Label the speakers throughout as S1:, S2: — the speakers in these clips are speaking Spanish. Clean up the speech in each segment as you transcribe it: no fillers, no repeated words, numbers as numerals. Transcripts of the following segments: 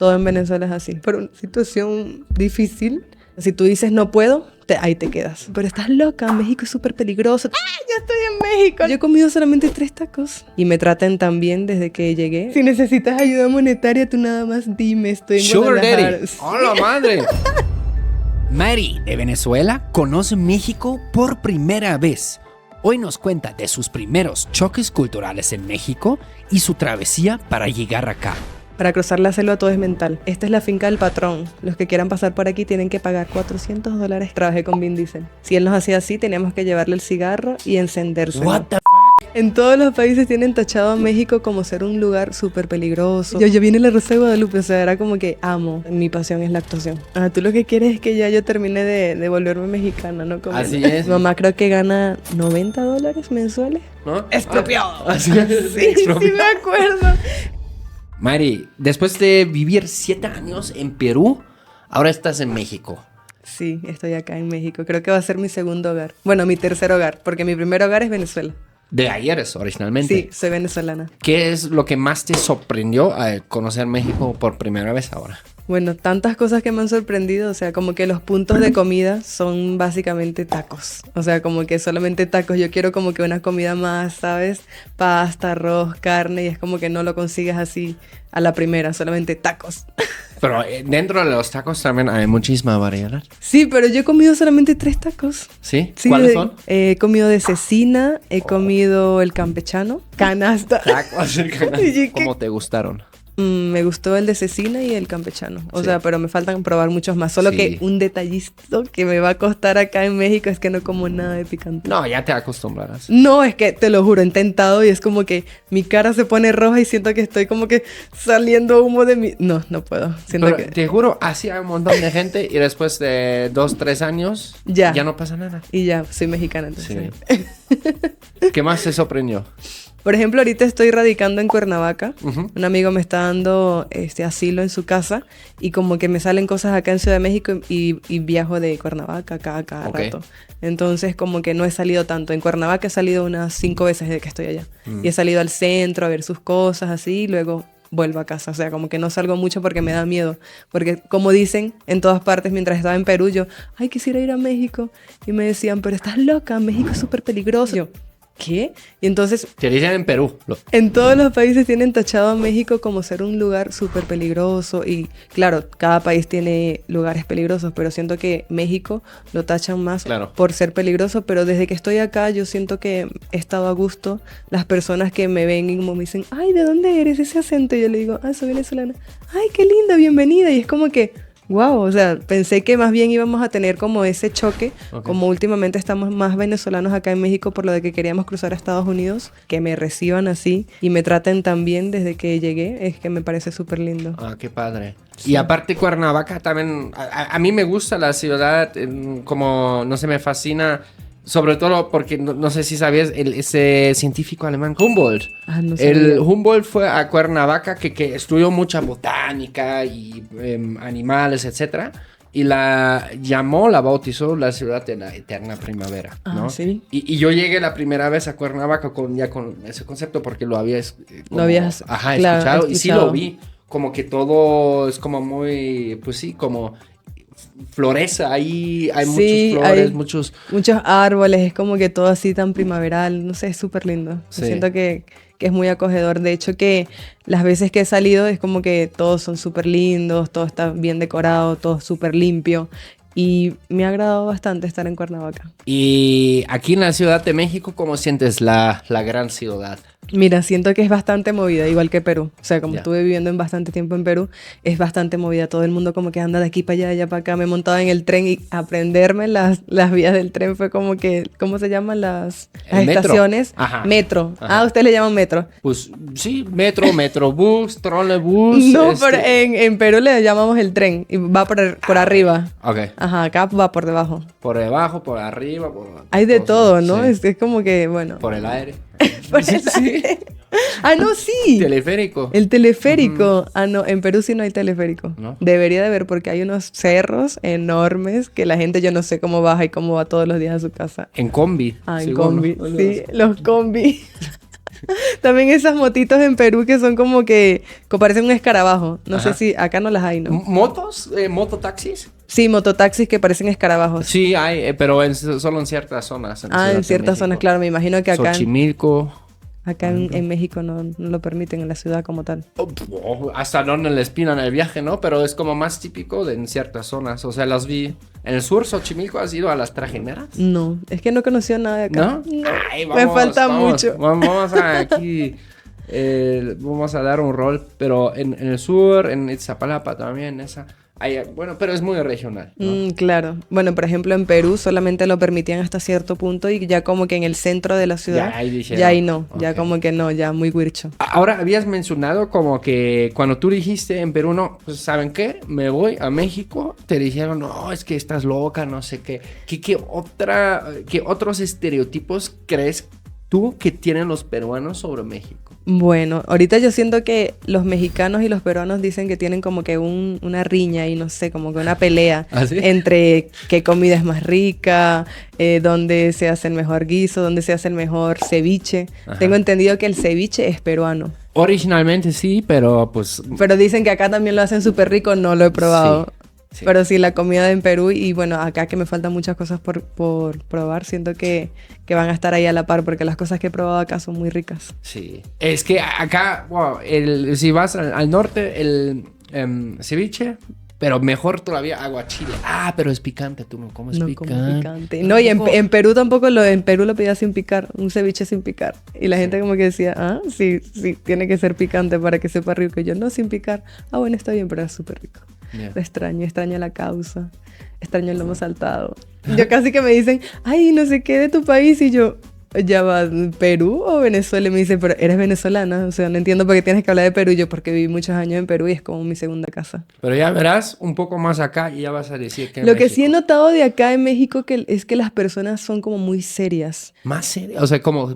S1: Todo en Venezuela es así. Por una situación difícil, si tú dices no puedo, ahí te quedas. Pero estás loca, México es súper peligroso. ¡Ah, ya estoy en México! Yo he comido solamente 3 tacos. Y me tratan tan bien desde que llegué. Si necesitas ayuda monetaria, tú nada más dime, estoy en
S2: Sugar
S1: Guadalajara.
S2: Daddy. ¡Hola, madre! Mari, de Venezuela, conoce México por primera vez. Hoy nos cuenta de sus primeros choques culturales en México y su travesía para llegar acá.
S1: Para cruzar la selva todo es mental. Esta es la finca del patrón. Los que quieran pasar por aquí tienen que pagar $400. Trabajé con Vin Diesel. Si él nos hacía así, teníamos que llevarle el cigarro y encendérselo.
S2: What the
S1: En todos los países tienen tachado a México como ser un lugar súper peligroso. Yo viene la Rosa de Guadalupe, o sea, era como que amo. Mi pasión es la actuación. Tú lo que quieres es que ya yo termine de volverme mexicana, ¿no? Como
S2: Así es.
S1: Mi mamá creo que gana $90 mensuales.
S2: ¿No?
S1: ¡Expropiado!
S2: Así es.
S1: Sí me acuerdo.
S2: Mari, después de vivir 7 años en Perú, ahora estás en México.
S1: Sí, estoy acá en México. Creo que va a ser mi segundo hogar. Bueno, mi tercer hogar, porque mi primer hogar es Venezuela.
S2: De ayer originalmente.
S1: Sí, soy venezolana.
S2: ¿Qué es lo que más te sorprendió al conocer México por primera vez ahora?
S1: Bueno, tantas cosas que me han sorprendido, o sea, como que los puntos de comida son básicamente tacos, o sea, como que solamente tacos. Yo quiero como que una comida más, ¿sabes? Pasta, arroz, carne, y es como que no lo consigues así a la primera, solamente tacos.
S2: Pero dentro de los tacos también hay muchísima variedad.
S1: Sí, pero yo he comido solamente 3 tacos.
S2: ¿Sí?
S1: Sí,
S2: ¿Cuáles son?
S1: He comido de cecina, he comido el campechano, canasta.
S2: Tacos.
S1: Y
S2: ¿Cómo te gustaron?
S1: Me gustó el de cecina y el campechano. O sea, pero me faltan probar muchos más. Solo
S2: Sí.
S1: que un detallito que me va a costar acá en México es que no como nada de picante.
S2: No, ya te acostumbrarás.
S1: No, es que te lo juro, he intentado y es como que mi cara se pone roja y siento que estoy como que saliendo humo de mi... No puedo. Siento
S2: Pero
S1: que...
S2: te juro, así hay un montón de gente y después de 2-3 años
S1: Ya
S2: no pasa nada.
S1: Y ya, soy mexicana entonces.
S2: Sí. ¿Qué más te sorprendió?
S1: Por ejemplo, ahorita estoy radicando en Cuernavaca.
S2: Ujú.
S1: Un amigo me está dando asilo en su casa y como que me salen cosas acá en Ciudad de México y viajo de Cuernavaca acá a cada
S2: Ok.
S1: rato. Entonces como que no he salido tanto. En Cuernavaca he salido unas 5 veces desde que estoy allá. Y he salido al centro a ver sus cosas así y luego vuelvo a casa. O sea, como que no salgo mucho porque me da miedo. Porque como dicen en todas partes, mientras estaba en Perú, yo, ay, quisiera ir a México. Y me decían, pero estás loca, México es súper peligroso. Yo, ¿qué? Y entonces
S2: Te dicen en Perú.
S1: en todos los países tienen tachado a México como ser un lugar súper peligroso y claro, cada país tiene lugares peligrosos, pero siento que México lo tachan más
S2: Claro.
S1: por ser peligroso, pero desde que estoy acá yo siento que he estado a gusto. Las personas que me ven y como me dicen, ay, ¿de dónde eres? Ese acento, y yo le digo, ay, soy venezolana. Ay, qué linda, bienvenida. Y es como que... Wow, o sea, pensé que más bien íbamos a tener como ese choque,
S2: Ok.
S1: como últimamente estamos más venezolanos acá en México por lo de que queríamos cruzar a Estados Unidos, que me reciban así y me traten tan bien desde que llegué, es que me parece súper lindo.
S2: Ah, qué padre. Y aparte Cuernavaca también, a mí me gusta la ciudad, como, no sé, me fascina, sobre todo porque, no sé si sabías, ese científico alemán, Humboldt.
S1: No sabía.
S2: El Humboldt fue a Cuernavaca que estudió mucha botánica y animales, etcétera. Y la bautizó la ciudad de la eterna primavera, ¿no?
S1: ¿Sí?
S2: Y yo llegué la primera vez a Cuernavaca con ese concepto porque lo había
S1: Lo habías,
S2: ajá,
S1: claro,
S2: escuchado. Y sí
S1: escuchado.
S2: lo vi. Como que todo es como muy, pues sí, como florece ahí. Hay
S1: Sí,
S2: muchos flores,
S1: hay
S2: muchos...
S1: muchos árboles, es como que todo así tan primaveral, no sé, es súper lindo.
S2: Sí.
S1: Siento que es muy acogedor. De hecho que las veces que he salido es como que todos son súper lindos, todo está bien decorado, todo súper limpio. Y me ha agradado bastante estar en Cuernavaca.
S2: Y aquí en la Ciudad de México, ¿cómo sientes la gran ciudad?
S1: Mira, siento que es bastante movida, igual que Perú. O sea, como
S2: Ya.
S1: estuve viviendo en bastante tiempo en Perú, es bastante movida. Todo el mundo como que anda de aquí para allá, de allá para acá. Me he montado en el tren y aprenderme las vías del tren fue como que, ¿cómo se llaman las
S2: El metro.
S1: estaciones?
S2: Ajá.
S1: Metro.
S2: Ajá.
S1: Ah, ustedes le llaman metro.
S2: Pues sí, metrobús, trolebús.
S1: No, pero en Perú le llamamos el tren y va por arriba.
S2: Ok.
S1: Ajá, acá va por debajo.
S2: Por debajo, por arriba,
S1: Hay de todo, ¿no?
S2: Sí.
S1: Es como que, bueno.
S2: Por el aire.
S1: Por el aire. Ah, no, sí.
S2: Teleférico.
S1: El teleférico. Ah, no, en Perú sí no hay teleférico.
S2: ¿No?
S1: Debería de haber porque hay unos cerros enormes que la gente yo no sé cómo baja y cómo va todos los días a su casa.
S2: En combi.
S1: Ah, en
S2: seguro,
S1: combi.
S2: ¿no?
S1: Sí, los combi. También esas motitos en Perú que son como que parecen un escarabajo. No sé
S2: Ajá.
S1: si acá no las hay, ¿no?
S2: ¿Motos? ¿Mototaxis?
S1: Sí, mototaxis que parecen escarabajos.
S2: Sí, hay, pero solo en ciertas zonas.
S1: Ah,
S2: Ciudad
S1: en
S2: de
S1: ciertas zonas,
S2: México.
S1: claro. Me imagino que
S2: Xochimilco.
S1: acá en México no lo permiten en la ciudad como tal.
S2: Hasta donde les pidan el viaje, ¿no? Pero es como más típico en ciertas zonas. O sea, las vi. En el sur, Xochimilco, ¿has ido a las trajineras?
S1: No, es que no conocí nada de acá.
S2: ¿No? Ay,
S1: Me falta mucho.
S2: Vamos a aquí. Vamos a dar un rol. Pero en el sur, en Iztapalapa también, esa. Bueno, pero es muy regional, ¿no?
S1: Claro. Bueno, por ejemplo, en Perú solamente lo permitían hasta cierto punto y ya como que en el centro de la ciudad,
S2: Ya ahí dijeron.
S1: ya ahí no, ya
S2: Ok.
S1: como que no, ya muy huircho.
S2: Ahora habías mencionado como que cuando tú dijiste en Perú, no, pues ¿saben qué? Me voy a México, te dijeron, no, es que estás loca, no sé qué. ¿Qué otros estereotipos crees tú que tienen los peruanos sobre México?
S1: Bueno, ahorita yo siento que los mexicanos y los peruanos dicen que tienen como que una riña y no sé, como que una pelea
S2: ¿Ah, sí?
S1: entre qué comida es más rica, dónde se hace el mejor guiso, dónde se hace el mejor ceviche.
S2: Ajá.
S1: Tengo entendido que el ceviche es peruano,
S2: Originalmente sí, pero pues...
S1: pero dicen que acá también lo hacen súper rico, no lo he probado.
S2: Sí.
S1: Pero sí, la comida en Perú y bueno, acá que me faltan muchas cosas por probar, siento que van a estar ahí a la par porque las cosas que he probado acá son muy ricas.
S2: Sí. Es que acá, wow, si vas al norte, el ceviche, pero mejor todavía aguachile. Ah, pero es picante, tú no comes
S1: No
S2: picante.
S1: como picante. No, y en Perú tampoco en Perú lo pedía sin picar, un ceviche sin picar. Y la gente como que decía, sí, tiene que ser picante para que sepa rico. Y yo, no, sin picar. Ah, bueno, está bien, pero es súper rico.
S2: Yeah.
S1: Lo extraño la causa, extraño el lomo saltado. Yo casi que me dicen, ay, no sé qué de tu país. Y yo, ¿ya va Perú o Venezuela? Y me dicen, pero eres venezolana. O sea, no entiendo por qué tienes que hablar de Perú. Yo, porque viví muchos años en Perú y es como mi segunda casa.
S2: Pero ya verás un poco más acá y ya vas a decir que
S1: Lo que sí he
S2: México.
S1: notado de acá en México es que las personas son como muy serias.
S2: Más serio. O sea, como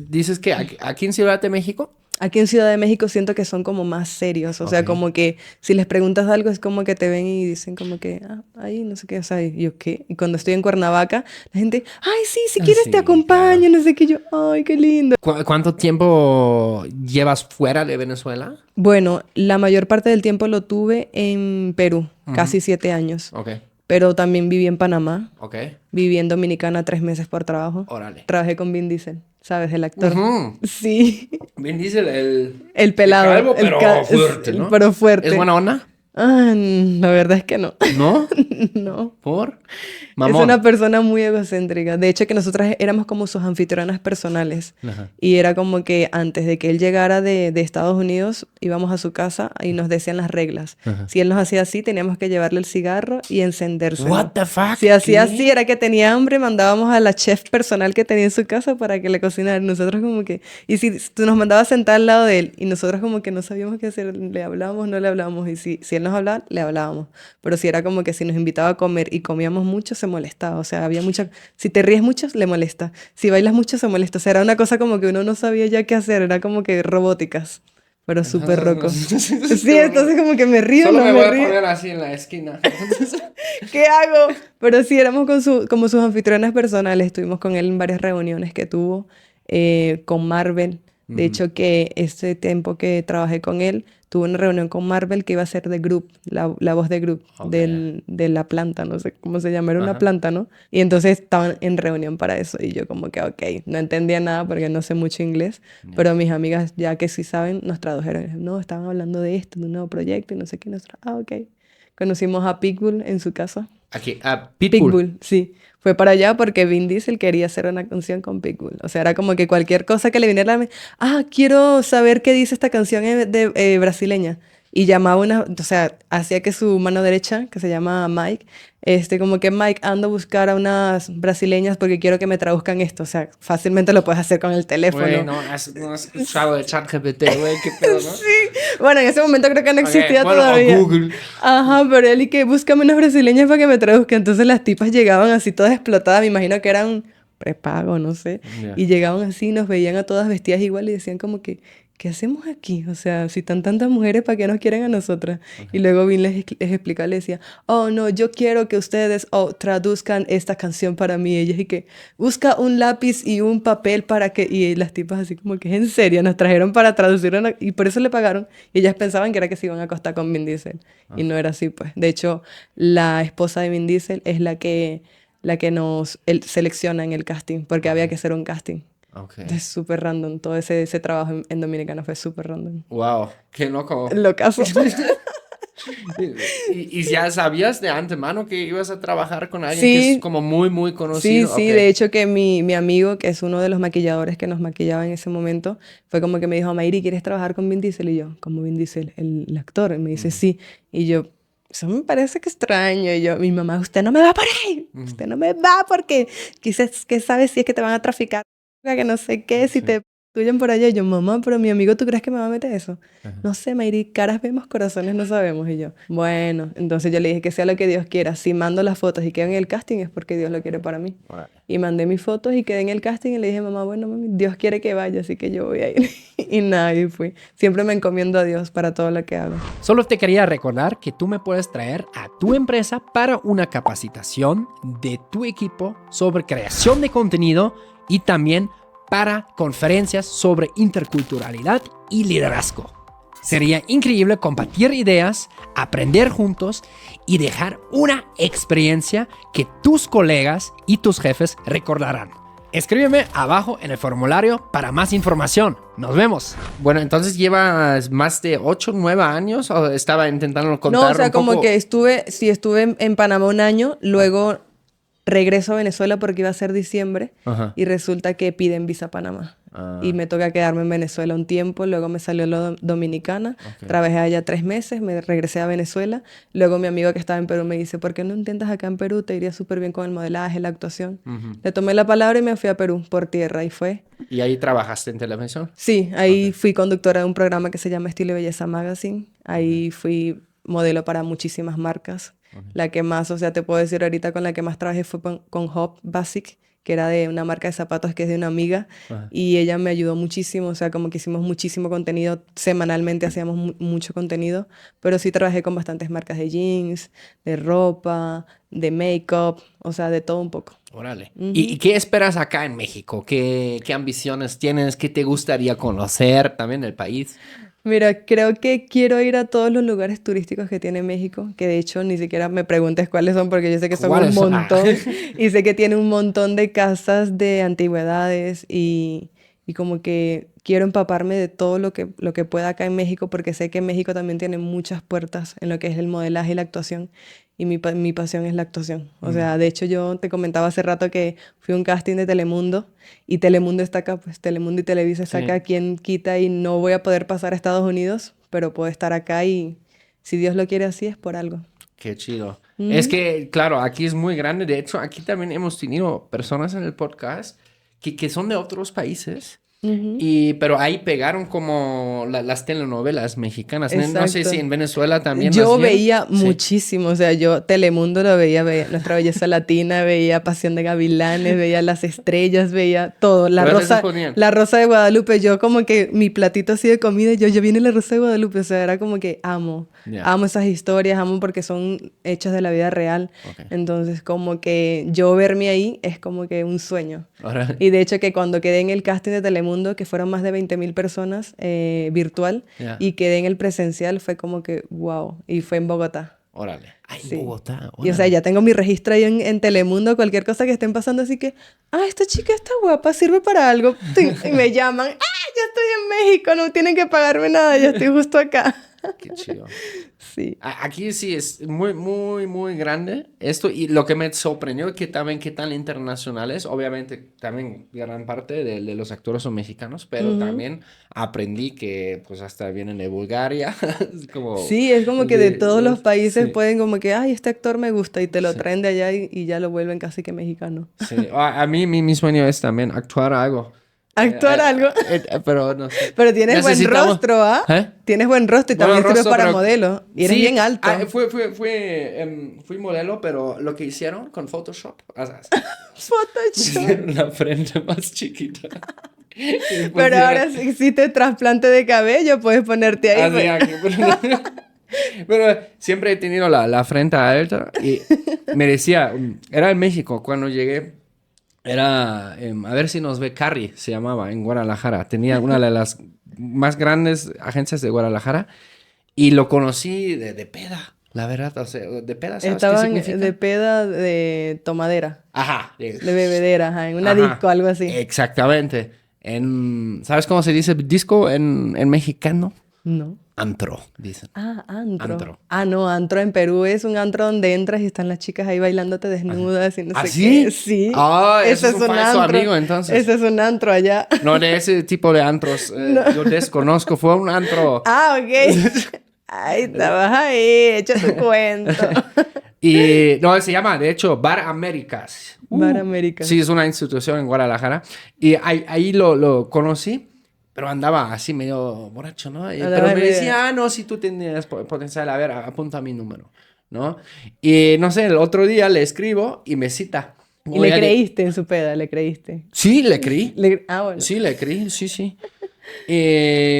S2: dices que aquí en Ciudad de México.
S1: Aquí en Ciudad de México siento que son como más serios, o sea,
S2: Ok.
S1: como que si les preguntas algo es como que te ven y dicen como que, ahí no sé qué, o sea, y yo qué. Y cuando estoy en Cuernavaca, la gente, ay, sí, si quieres
S2: Sí,
S1: te acompaño, no sé qué, yo, ay, qué lindo.
S2: ¿Cuánto tiempo llevas fuera de Venezuela?
S1: Bueno, la mayor parte del tiempo lo tuve en Perú, casi 7 años,
S2: Ok,
S1: pero también viví en Panamá,
S2: ok.
S1: viví en Dominicana 3 meses por trabajo.
S2: Órale.
S1: Trabajé con Vin Diesel, ¿sabes? El actor.
S2: Ujú.
S1: Sí,
S2: Vin Diesel,
S1: el pelado.
S2: calvo,
S1: el
S2: pero fuerte, ¿no?
S1: Pero fuerte.
S2: ¿Es buena onda?
S1: La verdad es que no.
S2: ¿No?
S1: No.
S2: ¿Por?
S1: Es
S2: Mamón.
S1: una persona muy egocéntrica. De hecho, que nosotras éramos como sus anfitrionas personales.
S2: Ajá.
S1: Y era como que antes de que él llegara de Estados Unidos, íbamos a su casa y nos decían las reglas.
S2: Ajá.
S1: Si él nos hacía así, teníamos que llevarle el cigarro y encenderse.
S2: What the fuck?
S1: Si hacía
S2: ¿Qué?
S1: así, era que tenía hambre, mandábamos a la chef personal que tenía en su casa para que le cocinara. Nosotros como que... Y si tú nos mandaba a sentar al lado de él y nosotros como que no sabíamos qué hacer, le hablábamos, no le hablábamos. Y si él nos hablaba, le hablábamos. Pero si era como que si nos invitaba a comer y comíamos mucho, se molestaba. O sea, había mucha... Si te ríes mucho, le molesta. Si bailas mucho, se molesta. O sea, era una cosa como que uno no sabía ya qué hacer. Era como que robóticas. Pero súper roco. Sí, entonces como que me río,
S2: Solo
S1: no
S2: me
S1: me
S2: voy a
S1: río.
S2: poner así en la esquina.
S1: ¿Qué hago? Pero sí, éramos como sus anfitrionas personales. Estuvimos con él en varias reuniones que tuvo con Marvel. De hecho, que este tiempo que trabajé con él, tuve una reunión con Marvel que iba a ser de Groot, la voz de Groot,
S2: Ok.
S1: de la planta, no sé cómo se llama, era una
S2: Ajá.
S1: planta, ¿no? Y entonces estaban en reunión para eso y yo como que, ok, no entendía nada porque no sé mucho inglés, pero mis amigas ya que sí saben nos tradujeron. No, estaban hablando de esto, de un nuevo proyecto y no sé qué. Nosotros, ok. Conocimos a Pitbull en su casa.
S2: Aquí, Pitbull.
S1: Pitbull, sí. Fue para allá porque Vin Diesel quería hacer una canción con Pitbull. O sea, era como que cualquier cosa que le viniera a la mente, quiero saber qué dice esta canción brasileña. Y llamaba o sea, hacía que su mano derecha, que se llama Mike, como que Mike, ando a buscar a unas brasileñas porque quiero que me traduzcan esto. O sea, fácilmente lo puedes hacer con el teléfono.
S2: Güey, no has escuchado de ChatGPT, güey, qué pedo, ¿no?
S1: Bueno, en ese momento creo que no existía
S2: Ok, bueno, o
S1: todavía.
S2: Google.
S1: Ajá, pero él y que búscame unas brasileñas para que me traduzcan. Entonces las tipas llegaban así todas explotadas, me imagino que eran prepago, no sé.
S2: Ya.
S1: Y llegaban así, nos veían a todas vestidas igual y decían como que, ¿qué hacemos aquí? O sea, si están tantas mujeres, ¿para qué nos quieren a nosotras? Y luego Vin les explica, les decía, oh, no, yo quiero que ustedes traduzcan esta canción para mí. Ellas y que busca un lápiz y un papel para que... Y las tipas así como que, en serio, nos trajeron para traducirlo y por eso le pagaron. Y ellas pensaban que era que se iban a acostar con Vin Diesel. Y no era así, pues. De hecho, la esposa de Vin Diesel es la que nos selecciona en el casting, porque había que hacer un casting.
S3: Okay.
S1: Es súper random. Todo ese trabajo en Dominicana fue súper random.
S3: Wow, qué loco.
S1: Locazo.
S3: ¿Y ya sabías de antemano que ibas a trabajar con alguien
S1: Sí.
S3: que es como muy, muy conocido?
S1: Sí, sí.
S3: Okay.
S1: De hecho que mi amigo, que es uno de los maquilladores que nos maquillaba en ese momento, fue como que me dijo, Mayri, ¿quieres trabajar con Vin Diesel? Y yo, ¿como Vin Diesel? El actor. Y me dice, sí. Y yo, eso me parece que extraño. Y yo, mi mamá, usted no me va por ahí. Usted no me va porque quizás, ¿qué sabes si es que te van a traficar? Que no sé qué, si te tuyen por allá. Y yo, mamá, pero mi amigo, ¿tú crees que me va a meter eso? No sé, Mayri, caras vemos, corazones no sabemos. Y yo, bueno, entonces yo le dije que sea lo que Dios quiera. Si mando las fotos y quedo en el casting es porque Dios lo quiere para mí. Y mandé mis fotos y quedé en el casting y le dije, mamá, bueno, mami, Dios quiere que vaya, así que yo voy a ir. Y nada, y fui. Siempre me encomiendo a Dios para todo lo que hago.
S2: Solo te quería recordar que tú me puedes traer a tu empresa para una capacitación de tu equipo sobre creación de contenido y también para conferencias sobre interculturalidad y liderazgo. Sería increíble compartir ideas, aprender juntos y dejar una experiencia que tus colegas y tus jefes recordarán. Escríbeme abajo en el formulario para más información. Nos vemos.
S3: Bueno, entonces llevas más de 8, 9 años o estaba intentando contar
S1: No, o sea,
S3: un
S1: como
S3: poco?
S1: que estuve en Panamá un año, luego regreso a Venezuela porque iba a ser diciembre y resulta que piden visa a Panamá. Y me toca quedarme en Venezuela un tiempo, luego me salió la Dominicana, trabajé allá 3 meses, me regresé a Venezuela, luego mi amigo que estaba en Perú me dice, ¿por qué no intentas acá en Perú? Te iría súper bien con el modelaje, la actuación. Le tomé la palabra y me fui a Perú por tierra y fue...
S3: ¿Y ahí trabajaste en televisión?
S1: Sí, ahí fui conductora de un programa que se llama Estilo y Belleza Magazine, ahí fui modelo para muchísimas marcas. La que más, o sea, te puedo decir ahorita con la que más trabajé fue con Hop Basic, que era de una marca de zapatos que es de una amiga. Y ella me ayudó muchísimo, o sea, como que hicimos muchísimo contenido, semanalmente hacíamos mucho contenido, pero sí trabajé con bastantes marcas de jeans, de ropa, de make-up, o sea, de todo un poco.
S3: Órale. ¿Y qué esperas acá en México? ¿Qué ambiciones tienes? ¿Qué te gustaría conocer también del país?
S1: Mira, creo que quiero ir a todos los lugares turísticos que tiene México, que de hecho ni siquiera me preguntes cuáles son, porque yo sé que son un montón. Y sé que tiene un montón de casas de antigüedades y como que quiero empaparme de todo lo que pueda acá en México, porque sé que México también tiene muchas puertas en lo que es el modelaje y la actuación. Y mi pasión es la actuación. O sea, de hecho yo te comentaba hace rato que fui a un casting de Telemundo y Telemundo está acá, pues Telemundo y Televisa está acá, quien quita y no voy a poder pasar a Estados Unidos, pero puedo estar acá y si Dios lo quiere así es por algo.
S3: Qué chido. Es que, claro, aquí es muy grande. De hecho, aquí también hemos tenido personas en el podcast que son de otros países. Pero ahí pegaron como las telenovelas mexicanas.
S1: Exacto.
S3: No sé si en Venezuela también.
S1: Yo veía muchísimo, o sea, yo Telemundo lo veía Nuestra Belleza Latina, veía Pasión de Gavilanes, veía Las Estrellas, veía todo. La Rosa de Guadalupe, yo como que mi platito así de comida, yo viene La Rosa de Guadalupe, o sea, era como que amo esas historias, amo porque son hechas de la vida real. Entonces, como que yo verme ahí es como que un sueño. Y de hecho que cuando quedé en el casting de Telemundo, que fueron más de 20,000 personas virtual, y quedé en el presencial, fue como que wow, y fue en Bogotá.
S3: Órale.
S2: Ay,
S1: Sí.
S2: Bogotá.
S1: Y o sea, ya tengo mi registro ahí en Telemundo, cualquier cosa que estén pasando, así que, esta chica está guapa, sirve para algo. Y me llaman, ya estoy en México, no tienen que pagarme nada, ya estoy justo acá.
S3: Qué chido.
S1: Sí.
S3: Aquí sí es muy, muy, muy grande esto. Y lo que me sorprendió que también qué tan internacionales. Obviamente también gran parte de los actores son mexicanos. Pero también aprendí que pues hasta vienen de Bulgaria.
S1: Sí, es como que de todos los países pueden como que, este actor me gusta. Y te lo traen de allá y ya lo vuelven casi que mexicano.
S3: Sí. A mí mi sueño es también actuar algo.
S1: Actuar algo.
S3: Pero no sé.
S1: Pero tienes buen rostro, ¿ah?
S3: ¿Eh?
S1: Tienes buen rostro y también sirves para modelo. Y eres bien alto.
S3: Fui modelo, pero lo que hicieron con Photoshop.
S1: Photoshop.
S3: Hicieron la frente más chiquita.
S1: Pero ahora si hiciste trasplante de cabello, puedes ponerte ahí.
S3: Así, aquí, pero siempre he tenido la frente alta y me decía, era en México cuando llegué, era, a ver si nos ve Carrie, se llamaba, en Guadalajara. Tenía una de las más grandes agencias de Guadalajara y lo conocí de peda. La verdad, o sea, de peda, ¿sabes
S1: Estaban
S3: qué significa?
S1: de peda de tomadera.
S3: Ajá.
S1: De bebedera, ajá, en una
S3: Ajá,
S1: disco, algo así.
S3: Exactamente. ¿Sabes cómo se dice disco en mexicano?
S1: No.
S3: Antro, dicen.
S1: Ah, antro.
S3: Antro.
S1: Ah, no, antro en Perú es un antro donde entras y están las chicas ahí bailándote desnudas y no sé
S3: ¿sí?
S1: qué. Sí.
S3: Ah, eso
S1: Ese
S3: es un falso
S1: antro.
S3: amigo, entonces.
S1: Ese es un antro allá.
S3: No, de ese tipo de antros yo desconozco. Fue un antro.
S1: Ah, ok. Ay, estabas ahí, echa tu cuento.
S3: Y no, se llama, de hecho, Bar Américas.
S1: Bar Américas.
S3: Sí, es una institución en Guadalajara. Y ahí lo conocí, pero andaba así medio borracho, ¿no? Pero me decía, no, si tú tenías potencial, a ver, apunta mi número, ¿no? Y no sé, el otro día le escribo y me cita.
S1: ¿Y le creíste en su peda? ¿Le creíste?
S3: Sí, le creí.
S1: Bueno.
S3: Sí, le creí, sí.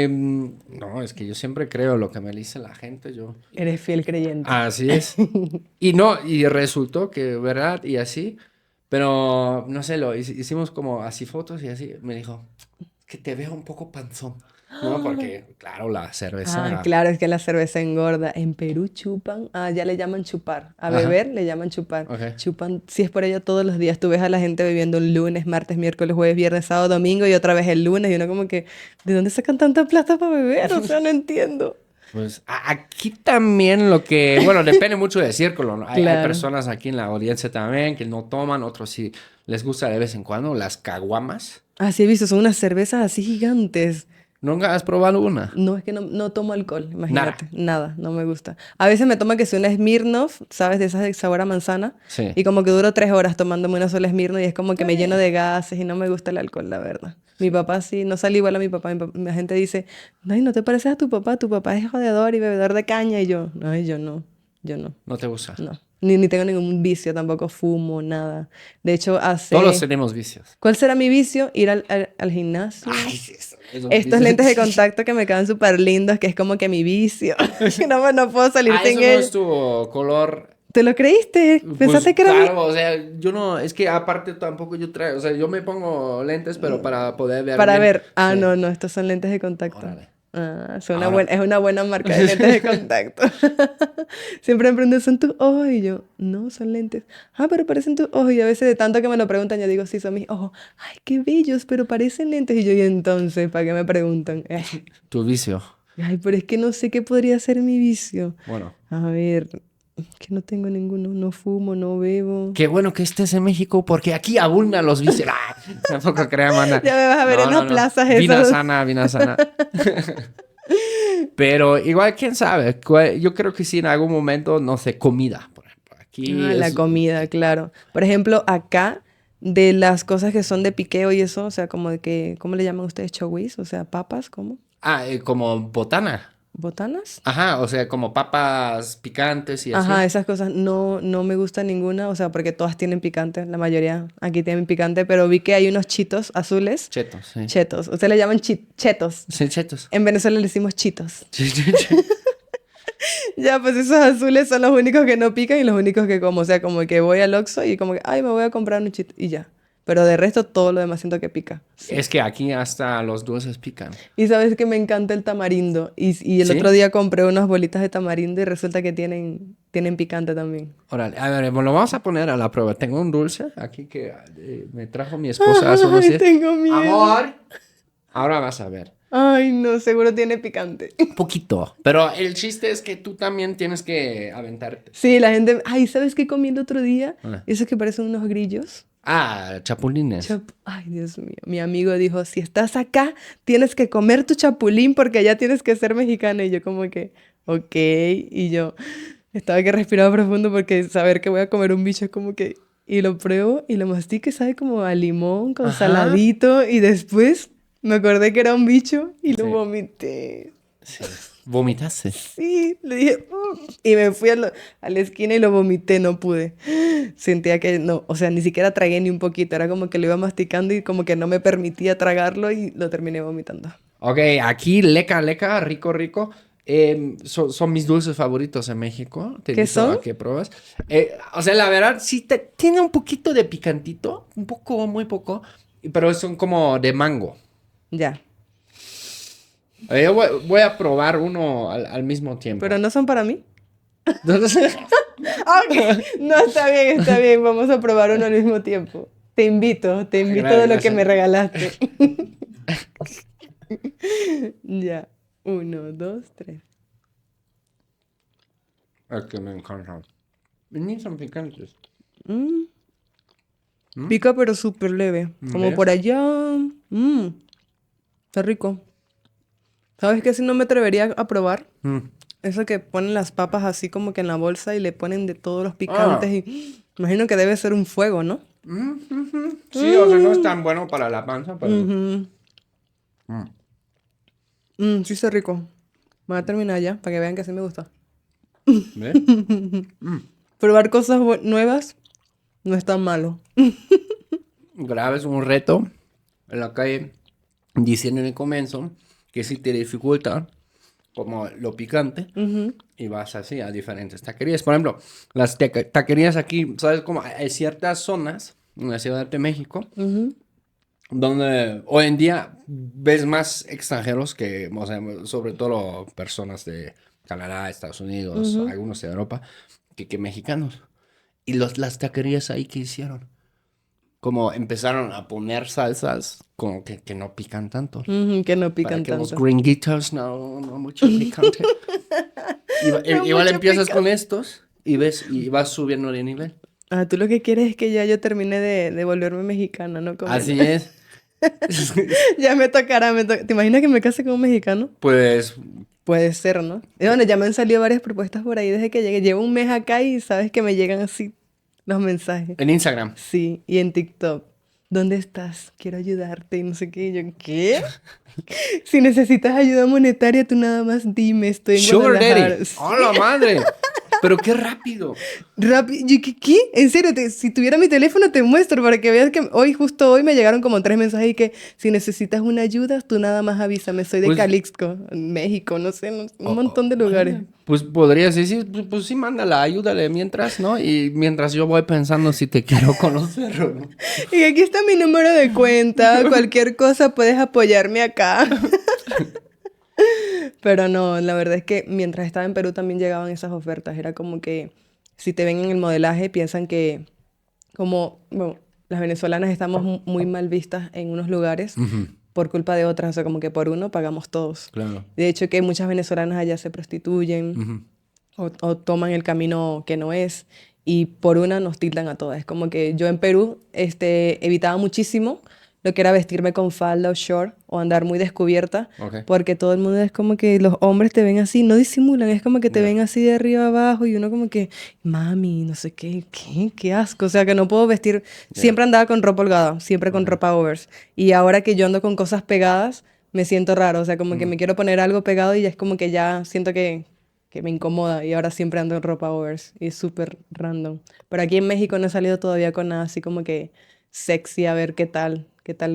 S3: No, es que yo siempre creo lo que me dice la gente, yo.
S1: Eres fiel creyente.
S3: Así es. Y resultó que, ¿verdad? Y así, pero no sé, hicimos como así fotos y así. Me dijo, que te veo un poco panzón, ¿no? Porque, claro, la cerveza.
S1: Ah, claro, es que la cerveza engorda. En Perú chupan, ya le llaman chupar. A
S3: Ajá.
S1: beber le llaman chupar.
S3: Okay.
S1: Chupan, si es por ello todos los días. Tú ves a la gente bebiendo un lunes, martes, miércoles, jueves, viernes, sábado, domingo y otra vez el lunes. Y uno como que, ¿de dónde sacan tanta plata para beber? O sea, no entiendo.
S3: Pues aquí también bueno, depende mucho del círculo, ¿no? Hay
S1: Claro.
S3: personas aquí en la audiencia también que no toman, otros sí les gusta de vez en cuando, las caguamas.
S1: Ah, sí he visto, son unas cervezas así gigantes.
S3: ¿Nunca has probado una?
S1: No, es que no tomo alcohol, imagínate. Nada, no me gusta. A veces me tomo que sea una Smirnoff, ¿sabes? De esas de sabor a manzana.
S3: Sí.
S1: Y como que duro 3 horas tomándome una sola Smirnoff y es como que me lleno de gases y no me gusta el alcohol, la verdad. Mi papá sí, no sale igual a mi papá. La gente dice, ay, no te pareces a tu papá es jodedor y bebedor de caña. Y yo, ay, yo no.
S3: ¿No te gusta?
S1: No. Ni tengo ningún vicio, tampoco fumo, nada. De hecho,
S3: Todos tenemos vicios.
S1: ¿Cuál será mi vicio? Ir al gimnasio.
S3: Ay,
S1: Estos lentes de contacto que me quedan súper lindos, que es como que mi vicio. no puedo salir sin
S3: eso no
S1: ellos.
S3: es tu color.
S1: ¿Te lo creíste? ¿Pensaste
S3: Pues,
S1: que era
S3: claro, o sea, yo no, es que aparte tampoco yo traigo, o sea, yo me pongo lentes, pero para poder ver
S1: Para
S3: bien.
S1: ver. Ah,
S3: Sí.
S1: no, estos son lentes de contacto.
S3: Órale.
S1: Ah, es
S3: Ahora.
S1: una buena marca de lentes de contacto. Siempre me preguntan, ¿son tus ojos? Y yo, no, son lentes. Ah, pero parecen tus ojos. Y a veces de tanto que me lo preguntan, yo digo, sí, son mis ojos. Ay, qué bellos, pero parecen lentes. Y yo, y entonces, ¿para qué me preguntan?
S3: Tu vicio.
S1: Ay, pero es que no sé qué podría ser mi vicio.
S3: Bueno.
S1: A ver, que no tengo ninguno. No fumo, no bebo.
S3: Qué bueno que estés en México porque aquí abundan los vicios. Ah, tampoco creas, mana.
S1: Ya me vas a ver en las plazas
S3: Vina
S1: esas.
S3: sana. Pero igual, quién sabe. Yo creo que sí, en algún momento, no sé, comida. Por ejemplo, aquí
S1: La comida, claro. Por ejemplo, acá, de las cosas que son de piqueo y eso, o sea, como de que, ¿cómo le llaman ustedes? Chowis, o sea, papas, ¿cómo?
S3: Como botana.
S1: ¿Botanas?
S3: Ajá, o sea, como papas picantes y así.
S1: Ajá, esas cosas no me gusta ninguna, o sea, porque todas tienen picante, la mayoría aquí tienen picante, pero vi que hay unos chitos azules.
S3: Chetos, sí.
S1: Chetos. Ustedes le llaman chetos.
S3: Sí, chetos.
S1: En Venezuela le decimos chitos. Ya, pues esos azules son los únicos que no pican y los únicos que como. O sea, como que voy al Oxxo y como que, ay, me voy a comprar un chito y ya. Pero de resto todo lo demás siento que pica. Sí.
S3: Es que aquí hasta los dulces pican.
S1: Y sabes que me encanta el tamarindo. Y el
S3: ¿Sí?
S1: otro día compré unas bolitas de tamarindo y resulta que tienen picante también.
S3: Órale, a ver, lo vamos a poner a la prueba. Tengo un dulce aquí que me trajo mi esposa hace unos
S1: Ay,
S3: días.
S1: tengo miedo.
S3: Amor, ahora vas a ver.
S1: Ay, no, seguro tiene picante.
S3: Un poquito. Pero el chiste es que tú también tienes que aventarte.
S1: Sí, la gente... Ay, ¿sabes qué comí el otro día?
S3: Ah.
S1: Esos que parecen unos grillos.
S3: Chapulines.
S1: Ay, Dios mío. Mi amigo dijo, si estás acá, tienes que comer tu chapulín porque ya tienes que ser mexicana. Y yo como que, ok. Y yo estaba que respiraba profundo porque saber que voy a comer un bicho es como que... Y lo pruebo y lo mastico y sabe como a limón con
S3: Ajá.
S1: saladito. Y después me acordé que era un bicho y lo
S3: Sí.
S1: vomité.
S3: Sí. ¿Vomitaste?
S1: Sí, le dije, y me fui a la esquina y lo vomité, no pude. Sentía que no, o sea, ni siquiera tragué ni un poquito, era como que lo iba masticando y como que no me permitía tragarlo y lo terminé vomitando.
S3: Ok, aquí leca, leca, rico, rico. Son mis dulces favoritos en México. Te
S1: ¿Qué
S3: invito
S1: son?
S3: a que pruebas. O sea, la verdad, sí tiene un poquito de picantito. Un poco, muy poco. Pero son como de mango.
S1: Ya,
S3: Yo voy a probar uno al mismo tiempo.
S1: pero no son para mí.
S3: Entonces,
S1: Ok, no, está bien, vamos a probar uno al mismo tiempo. Te invito de lo que me regalaste. Ya, 1, 2, 3.
S3: es que me encantan. Ni son picantes.
S1: Pica pero súper leve, como
S3: ¿Ves?
S1: por allá. Está rico. ¿Sabes qué? Si no me atrevería a probar.
S3: Mm.
S1: Eso que ponen las papas así como que en la bolsa y le ponen de todos los picantes y imagino que debe ser un fuego, ¿no?
S3: Sí, o sea, no es tan bueno para la panza, pero...
S1: Sí está rico. Voy a terminar ya para que vean que sí me gusta.
S3: ¿Ves?
S1: Probar cosas nuevas no es tan malo.
S3: Grabes un reto en la calle diciendo en el comienzo que si te dificulta como lo picante y vas así a diferentes taquerías. Por ejemplo, las taquerías aquí, ¿sabes cómo? Hay ciertas zonas en la Ciudad de México donde hoy en día ves más extranjeros que, o sea, sobre todo personas de Canadá, Estados Unidos, algunos de Europa, que mexicanos. Y las taquerías ahí que hicieron, como empezaron a poner salsas como que no pican tanto.
S1: Que no
S3: Para
S1: pican
S3: que los
S1: tanto.
S3: gringuitos no mucho picante. Igual
S1: mucho
S3: empiezas
S1: picante.
S3: con estos y ves y vas subiendo de nivel.
S1: Ah, tú lo que quieres es que ya yo termine de volverme mexicana, ¿no?
S3: Así es.
S1: Ya me tocará, ¿Te imaginas que me case con un mexicano?
S3: Pues
S1: Puede ser, ¿no? Y bueno, ya me han salido varias propuestas por ahí desde que llegué. Llevo un mes acá y sabes que me llegan así los mensajes.
S3: en Instagram.
S1: Sí, y en TikTok. ¿Dónde estás? Quiero ayudarte y no sé qué. Y yo, ¿qué? Si necesitas ayuda monetaria, tú nada más dime, estoy en
S3: Sugar
S1: Guadalajara.
S3: Daddy.
S1: Sí.
S3: ¡Oh, la madre! Pero qué rápido.
S1: Rápido. ¿Qué? En serio, si tuviera mi teléfono te muestro para que veas que justo hoy me llegaron como 3 mensajes y que si necesitas una ayuda, tú nada más avísame. Soy de
S3: Pues-
S1: Calixco, México, no sé, un montón de lugares.
S3: Pues podrías decir, pues sí, mándala, ayúdale mientras, ¿no? Y mientras yo voy pensando si te quiero conocer o no.
S1: Y aquí está mi número de cuenta, cualquier cosa puedes apoyarme acá. Pero no, la verdad es que mientras estaba en Perú también llegaban esas ofertas. Era como que si te ven en el modelaje piensan que como bueno, las venezolanas estamos muy mal vistas en unos lugares por culpa de otras. O sea, como que por uno pagamos todos.
S3: Claro.
S1: De hecho, que muchas venezolanas allá se prostituyen o toman el camino que no es y por una nos tildan a todas. Es como que yo en Perú evitaba muchísimo lo que era vestirme con falda o short o andar muy descubierta
S3: Ok.
S1: porque todo el mundo es como que los hombres te ven así, no disimulan, es como que te ven así de arriba abajo y uno como que, mami, no sé qué asco. O sea, que no puedo vestir, siempre andaba con ropa holgada, siempre con ropa overs. Y ahora que yo ando con cosas pegadas, me siento raro, o sea, como que me quiero poner algo pegado y ya es como que ya siento que me incomoda y ahora siempre ando en ropa overs y es súper random. Pero aquí en México no he salido todavía con nada así como que sexy a ver qué tal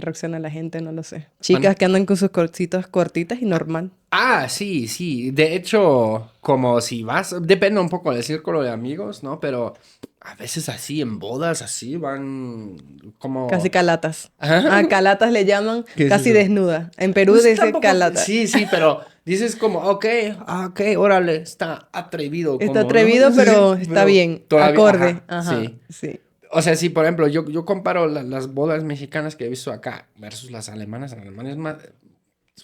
S1: reacciona la gente, no lo sé. Chicas
S3: Bueno.
S1: que andan con sus cortitas cortitas y normal.
S3: Ah, sí, sí. De hecho, como si vas, depende un poco del círculo de amigos, ¿no? Pero a veces así, en bodas, así van como...
S1: Casi calatas.
S3: Ajá.
S1: Ah, calatas le llaman
S3: ¿Qué es
S1: casi
S3: eso?
S1: desnuda. En Perú
S3: Pues
S1: dice
S3: tampoco-
S1: calata.
S3: Sí, sí, pero dices como, ok, órale, está atrevido.
S1: Está
S3: como, ¿no?
S1: atrevido, pero
S3: Sí,
S1: está bien.
S3: todavía-
S1: Acorde.
S3: ajá,
S1: Ajá.
S3: sí.
S1: Sí.
S3: O sea, sí, por ejemplo, yo comparo las bodas mexicanas que he visto acá versus las alemanas. En Alemania es más,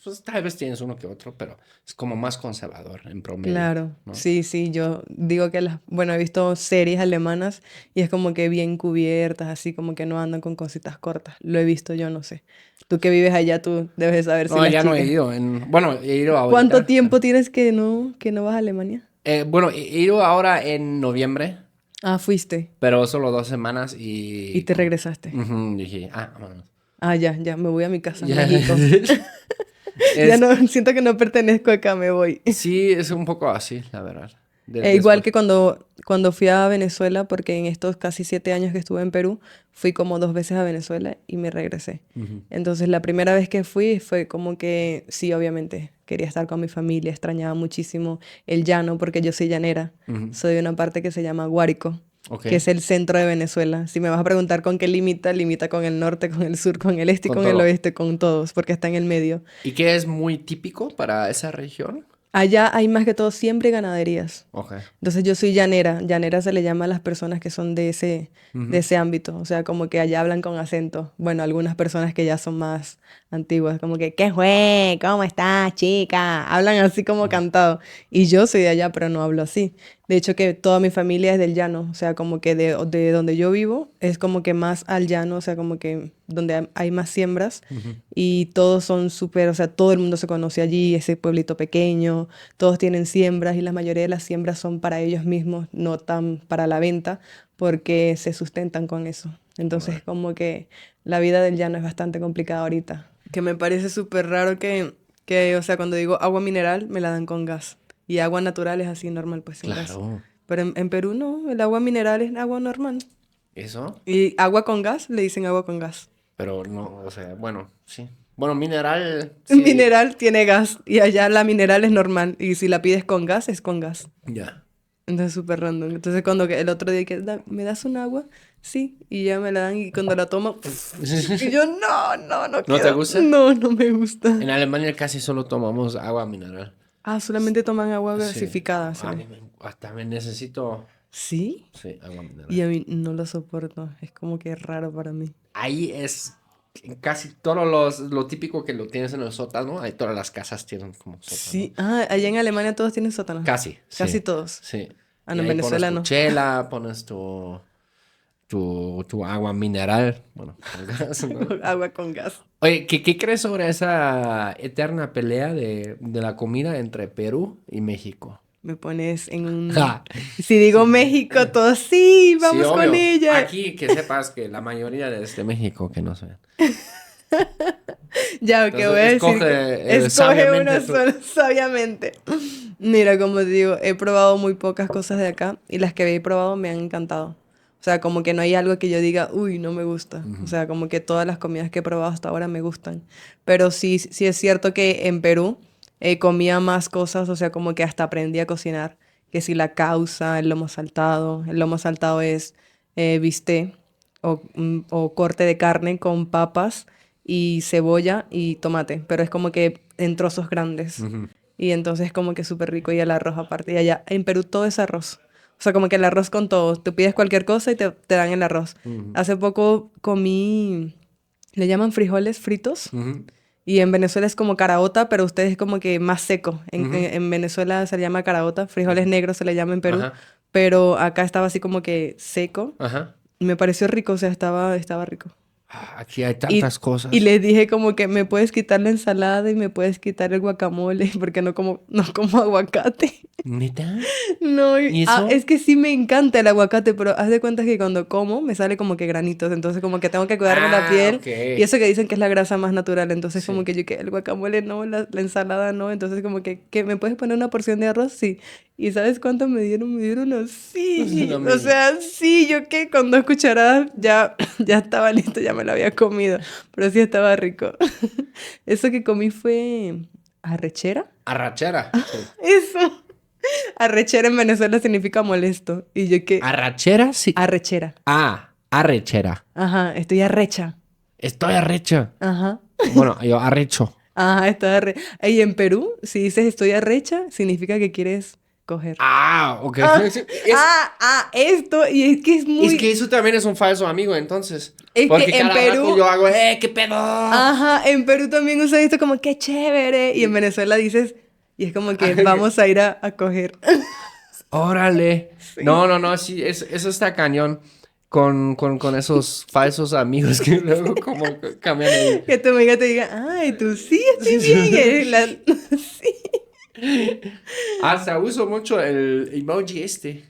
S3: pues tal vez tienes uno que otro, pero es como más conservador en promedio.
S1: Claro,
S3: ¿no?
S1: sí, yo digo que bueno, he visto series alemanas y es como que bien cubiertas, así como que no andan con cositas cortas. Lo he visto yo, no sé. Tú que vives allá, tú debes de saber si
S3: No,
S1: las
S3: ya no he
S1: chicas...
S3: ido. Bueno, he ido ahorita.
S1: ¿Cuánto tiempo tienes que no vas a Alemania?
S3: Bueno, he ido ahora en noviembre,
S1: Ah, fuiste
S3: pero solo 2 semanas
S1: y te regresaste.
S3: Ujú, dije, vámonos.
S1: Ah, ya, me voy a mi casa,
S3: Ya.
S1: México. Ya no, siento que no pertenezco acá, me voy.
S3: Sí, es un poco así, la verdad.
S1: Igual que cuando fui a Venezuela, porque en estos casi 7 años que estuve en Perú, fui como 2 veces a Venezuela y me regresé.
S3: Ujú.
S1: Entonces la primera vez que fui fue como que, sí, obviamente, quería estar con mi familia, extrañaba muchísimo el llano, porque yo soy llanera.
S3: Ujú.
S1: Soy de una parte que se llama Guárico,
S3: Ok.
S1: que es el centro de Venezuela. Si me vas a preguntar con qué limita, limita con el norte, con el sur, con el este y
S3: Con
S1: con el
S3: todo.
S1: oeste, con todos, porque está en el medio.
S3: ¿Y qué es muy típico para esa región?
S1: Allá hay más que todo siempre ganaderías.
S3: Ok.
S1: Entonces yo soy llanera. Llanera se le llama a las personas que son de ese
S3: Ujú.
S1: ámbito. O sea, como que allá hablan con acento. Bueno, algunas personas que ya son más antiguas, como que, ¿qué fue? ¿Cómo estás, chica? Hablan así como cantado. Y yo soy de allá, pero no hablo así. De hecho, que toda mi familia es del llano. O sea, como que de donde yo vivo es como que más al llano. O sea, como que donde hay más siembras.
S3: Ujú.
S1: Y todos son súper, o sea, todo el mundo se conoce allí, ese pueblito pequeño. Todos tienen siembras y la mayoría de las siembras son para ellos mismos, no tan para la venta, porque se sustentan con eso. Entonces, como que la vida del llano es bastante complicada ahorita. Que me parece súper raro o sea, cuando digo agua mineral, me la dan con gas. Y agua natural es así normal, pues sin gas.
S3: Claro.
S1: Pero en Perú no, el agua mineral es agua normal.
S3: ¿Eso?
S1: Y agua con gas, le dicen agua con gas.
S3: Pero no, o sea, bueno, sí. Bueno, mineral, sí.
S1: Mineral tiene gas y allá la mineral es normal. Y si la pides con gas, es con gas.
S3: Ya.
S1: Entonces, súper random. Entonces, cuando el otro día que ¿me das un agua? Sí. Y ya me la dan y cuando la tomo... y yo, no
S3: ¿No te
S1: quiero.
S3: gusta?
S1: No, no me gusta.
S3: En Alemania casi solo tomamos agua mineral.
S1: Ah, solamente toman agua
S3: Sí.
S1: gasificada. ¿Sí?
S3: A mí hasta me necesito,
S1: ¿Sí?
S3: sí, agua mineral.
S1: Y a mí no lo soporto. Es como que raro para mí.
S3: Ahí es casi lo típico que lo tienes en el sótano, ahí todas las casas tienen como sótano.
S1: Sí. Ah, allá en Alemania todos tienen sótano.
S3: Casi, sí.
S1: Casi todos.
S3: Sí.
S1: Ah,
S3: Y
S1: no, en
S3: ahí
S1: Venezuela
S3: pones
S1: no.
S3: tu chela, pones tu agua mineral. Bueno, con gas, ¿no?
S1: Agua con gas.
S3: Oye, ¿qué crees sobre esa eterna pelea de la comida entre Perú y México?
S1: Me pones en un...
S3: Ja.
S1: Si digo México, todos sí, vamos
S3: Sí,
S1: con
S3: obvio.
S1: ella.
S3: Aquí que sepas que la mayoría es de México, que no sé.
S1: Ya, que
S3: Entonces,
S1: voy a decir
S3: escoge,
S1: que escoge
S3: sabiamente
S1: una
S3: tú.
S1: sola, sabiamente. Mira, como te digo, he probado muy pocas cosas de acá y las que he probado me han encantado. O sea, como que no hay algo que yo diga, uy, no me gusta. O sea, como que todas las comidas que he probado hasta ahora me gustan. Pero sí, sí es cierto que en Perú comía más cosas, o sea, como que hasta aprendí a cocinar. Que si la causa, el lomo saltado. El lomo saltado es bistec o corte de carne con papas y cebolla y tomate, pero es como que en trozos grandes.
S3: Ujú.
S1: Y entonces como que súper rico y el arroz aparte. Y allá en Perú todo es arroz. O sea, como que el arroz con todo. Tú pides cualquier cosa y te dan el arroz.
S3: Ujú.
S1: Hace poco comí, le llaman frijoles fritos.
S3: Ujú.
S1: Y en Venezuela es como caraota, pero ustedes es como que más seco. En,
S3: Ujú.
S1: en Venezuela se le llama caraota, frijoles negros se le llama en Perú.
S3: Ajá.
S1: Pero acá estaba así como que seco.
S3: Ajá.
S1: Y me pareció rico, o sea, estaba rico.
S3: Aquí hay
S1: Y,
S3: tantas cosas.
S1: y les dije como que me puedes quitar la ensalada y me puedes quitar el guacamole porque no como aguacate.
S3: ¿Neta?
S1: No,
S3: ¿Y eso?
S1: es que sí me encanta el aguacate, pero haz de cuenta que cuando como me sale como que granitos, entonces como que tengo que cuidarme la piel.
S3: Ok.
S1: Y eso que dicen que es la grasa más natural, entonces
S3: Sí.
S1: como que yo que el guacamole no, la ensalada no, entonces como que ¿me puedes poner una porción de arroz? Sí. ¿Y sabes cuánto me dieron? Me dieron así.
S3: No
S1: O sea, sí, yo que con 2 cucharadas ya estaba listo, ya me lo había comido, pero sí estaba rico. Eso que comí fue arrechera.
S3: Arrachera. Sí.
S1: Eso. Arrechera en Venezuela significa molesto. Y yo que...
S3: ¿Arrachera? Sí.
S1: Arrechera.
S3: Ah, arrechera.
S1: Ajá, estoy arrecha.
S3: Estoy arrecho.
S1: Ajá.
S3: Bueno, yo arrecho.
S1: Ajá, estoy arrecha. Y en Perú, si dices estoy arrecha, significa que quieres coger.
S3: Ah, ok.
S1: Esto. Y es que es muy...
S3: Es que eso también es un falso amigo, entonces.
S1: Es
S3: Porque
S1: que en
S3: cada
S1: Perú-
S3: rato yo hago, qué pedo.
S1: Ajá, en Perú también usan esto como qué chévere. Y en Venezuela dices... Y es como que vamos a ir a coger.
S3: Órale. No, sí, eso está cañón con esos falsos amigos que luego como cambian el...
S1: Que tu amiga te diga, ay, tú sí, estoy bien. Sí.
S3: Hasta uso mucho el emoji este.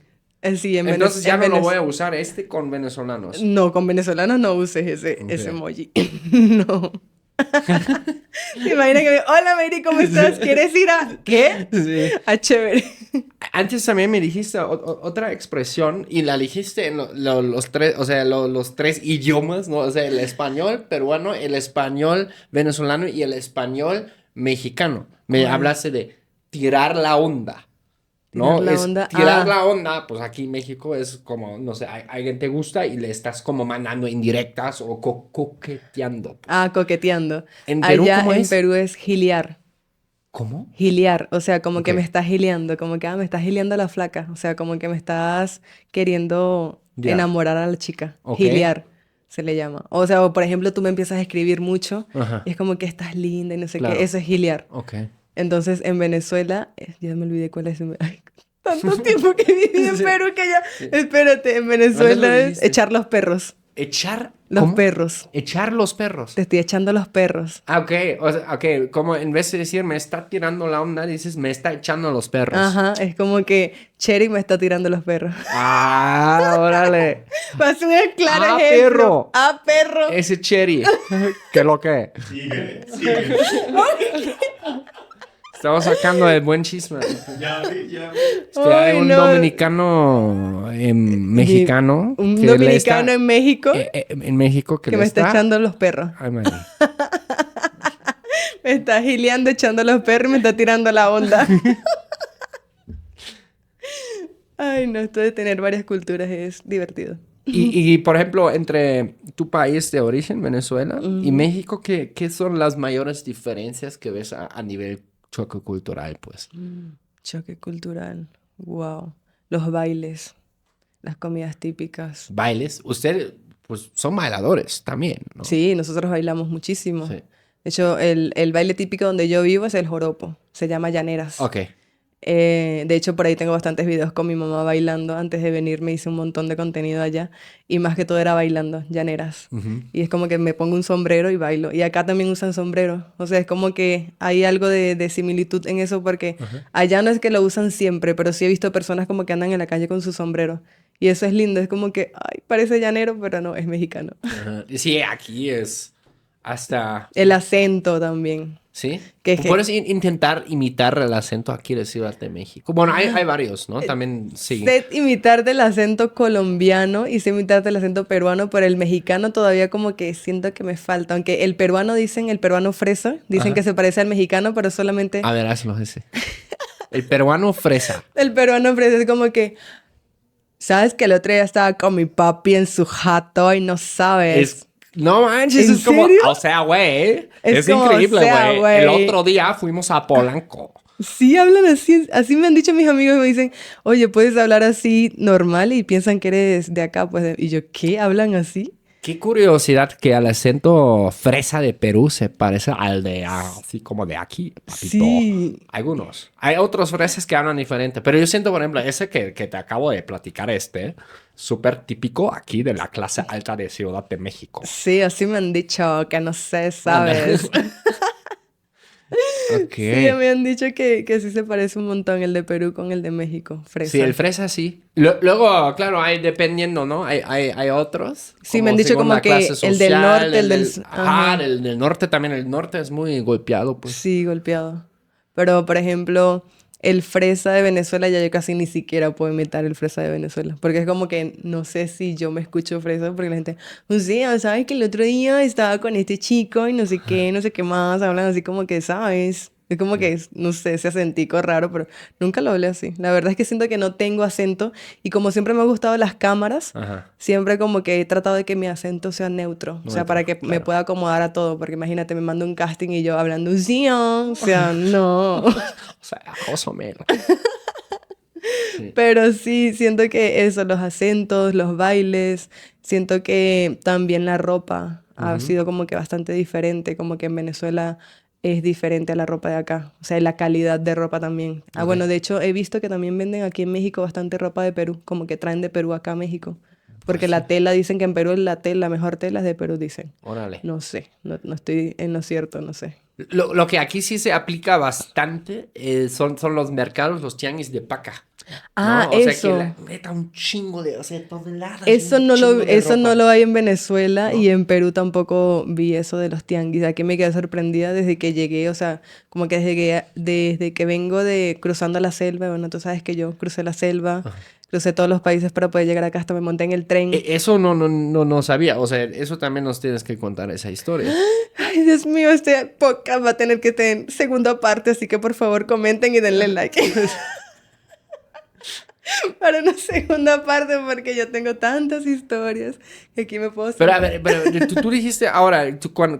S1: Sí, en
S3: Entonces ya
S1: en
S3: no lo
S1: Venez-
S3: voy a usar con venezolanos.
S1: No, con venezolanos no uses ese
S3: Ok.
S1: emoji. No. ¿Te imaginas que hola Mary, ¿cómo estás? ¿Quieres ir a qué?
S3: Sí.
S1: A chévere.
S3: Antes también me dijiste otra expresión y la dijiste en los tres, o sea, los tres idiomas, ¿no? O sea, el español peruano, el español venezolano y el español mexicano. Me
S1: ¿Cuál?
S3: hablaste de tirar la onda, ¿no?
S1: Tirar la
S3: Es
S1: onda,
S3: tirar la onda, pues aquí en México es como, no sé, alguien te gusta y le estás como mandando indirectas o coqueteando.
S1: Ah, coqueteando.
S3: ¿En Perú
S1: Allá
S3: cómo
S1: en
S3: es?
S1: Perú es giliar.
S3: ¿Cómo?
S1: Giliar, o sea, como
S3: Ok.
S1: que me estás giliando, como que me estás giliando la flaca, o sea, como que me estás queriendo
S3: Ya.
S1: enamorar a la chica.
S3: Ok.
S1: Giliar se le llama. O sea, o por ejemplo, tú me empiezas a escribir mucho
S3: Ajá.
S1: y es como que estás linda y no sé
S3: Claro.
S1: qué, eso es giliar.
S3: Ok.
S1: Entonces, en Venezuela, ya me olvidé cuál es. Ay, tanto tiempo que viví en
S3: Sí.
S1: Perú que ya.
S3: Sí.
S1: Espérate, en
S3: ¿Dónde lo
S1: Venezuela es
S3: dijiste?
S1: echar los perros.
S3: ¿Echar?
S1: Los
S3: ¿Cómo?
S1: perros.
S3: Echar los perros.
S1: Te estoy echando los perros.
S3: Ah, ok. O sea, ok. Como en vez de decir me está tirando la onda, dices me está echando los perros.
S1: Ajá, es como que Cherry me está tirando los perros.
S3: Ah, órale.
S1: Va a ser un claro
S3: Ah,
S1: ejemplo.
S3: perro.
S1: Ah, perro.
S3: Ese cherry. ¿Qué lo que?
S4: Sigue.
S3: Estamos sacando el buen chisme.
S4: Ya vi.
S3: Hay
S1: Ay,
S3: un
S1: no.
S3: dominicano mexicano.
S1: Un
S3: que le
S1: dominicano
S3: está-
S1: en México
S3: en México que
S1: que
S3: le
S1: me está echando los perros.
S3: Ay, madre.
S1: Me está gileando, echando los perros y me está tirando la onda. Ay, no, esto de tener varias culturas es divertido.
S3: Y, por ejemplo, entre tu país de origen, Venezuela, y México, ¿qué son las mayores diferencias que ves a nivel choque cultural, pues?
S1: Choque cultural. Wow. Los bailes, las comidas típicas.
S3: Bailes. Ustedes, pues, son bailadores también, ¿no?
S1: Sí, nosotros bailamos muchísimo.
S3: Sí.
S1: De hecho, el baile típico donde yo vivo es el joropo. Se llama llaneras.
S3: Ok.
S1: De hecho, por ahí tengo bastantes videos con mi mamá bailando. Antes de venir me hice un montón de contenido allá. Y más que todo era bailando, llaneras.
S3: Ujú.
S1: Y es como que me pongo un sombrero y bailo. Y acá también usan sombrero. O sea, es como que hay algo de similitud en eso porque allá no es que lo usan siempre, pero sí he visto personas como que andan en la calle con su sombrero. Y eso es lindo. Es como que, ay, parece llanero, pero no, es mexicano.
S3: Ajá. Sí, aquí es hasta...
S1: El acento también.
S3: ¿Sí?
S1: Que-
S3: Puedes intentar imitar el acento aquí de Ciudad de México. Bueno, hay varios, ¿no? También, sí.
S1: Sé imitarte el acento colombiano y sé imitarte el acento peruano, pero el mexicano todavía como que siento que me falta. Aunque el peruano dicen, el peruano fresa, dicen
S3: Ajá.
S1: que se parece al mexicano, pero solamente
S3: A ver, hazlo ese. El peruano fresa.
S1: el peruano fresa es como que, ¿sabes que el otro día estaba con mi papi en su jato y no sabes?
S3: No manches,
S1: ¿En
S3: es como,
S1: serio?
S3: o sea, güey, es
S1: como,
S3: increíble,
S1: o sea,
S3: güey. El
S1: güey.
S3: otro día fuimos a Polanco.
S1: Sí, hablan así, así me han dicho mis amigos, me dicen, oye, puedes hablar así normal y piensan que eres de acá, pues, y yo, ¿qué? ¿Hablan así?
S3: Qué curiosidad que el acento fresa de Perú se parece al de así como de aquí, papito.
S1: Sí.
S3: Algunos. Hay otros fresas que hablan diferente, pero yo siento, por ejemplo, ese que te acabo de platicar, súper típico aquí de la clase alta de Ciudad de México.
S1: Sí, así me han dicho, que no sé, ¿sabes?
S3: Ok.
S1: Sí, me han dicho que sí se parece un montón el de Perú con el de México, fresa.
S3: Sí, el fresa sí. Luego, claro, hay dependiendo, ¿no? Hay otros.
S1: Sí, me han dicho
S3: según
S1: como
S3: la
S1: que
S3: clase
S1: el del
S3: social,
S1: norte, el del...
S3: Ajá,
S1: Ajá.
S3: del norte también. El norte es muy golpeado, pues.
S1: Sí, golpeado. Pero, por ejemplo, el fresa de Venezuela ya yo casi ni siquiera puedo imitar el fresa de Venezuela. Porque es como que no sé si yo me escucho fresa porque la gente, o sea, ¿sabes que el otro día estaba con este chico y no sé qué más? Hablan así como que, ¿sabes? Es como que, no sé, ese acentico raro, pero nunca lo hablé así. La verdad es que siento que no tengo acento y como siempre me han gustado las cámaras,
S3: Ajá.
S1: siempre como que he tratado de que mi acento sea neutro. O sea,
S3: Neutro,
S1: para que me
S3: claro.
S1: pueda acomodar a todo. Porque imagínate, me mando un casting y yo hablando así, o sea, no.
S3: O sea, oso mero.
S1: Pero sí, siento que eso, los acentos, los bailes, siento que también la ropa ha sido como que bastante diferente, como que en Venezuela es diferente a la ropa de acá, o sea, la calidad de ropa también. Ah,
S3: Ok.
S1: bueno, de hecho he visto que también venden aquí en México bastante ropa de Perú, como que traen de Perú acá a México, porque la tela, dicen que en Perú la mejor tela es de Perú, dicen.
S3: Órale.
S1: No sé, no estoy en lo cierto, no sé.
S3: Lo que aquí sí se aplica bastante son los mercados, los tianguis de paca.
S1: Ah,
S3: ¿no? O sea, que
S1: eso.
S3: neta un chingo de, o sea, toneladas,
S1: Eso
S3: un
S1: no
S3: chingo
S1: lo,
S3: de
S1: eso no
S3: ropa,
S1: lo hay en Venezuela
S3: ¿no?
S1: y en Perú tampoco vi eso de los tianguis. Aquí me quedé sorprendida desde que llegué, o sea, como que desde que vengo de cruzando la selva, bueno, tú sabes que yo crucé la selva,
S3: Ajá.
S1: crucé todos los países para poder llegar acá, hasta me monté en el tren.
S3: Eso no sabía, o sea, eso también nos tienes que contar esa historia.
S1: Ay, Dios mío, este podcast va a tener que tener segunda parte, así que por favor comenten y denle like para una segunda parte porque yo tengo tantas historias que aquí me puedo
S3: Pero a
S1: sentar.
S3: ver, pero tú dijiste ahora,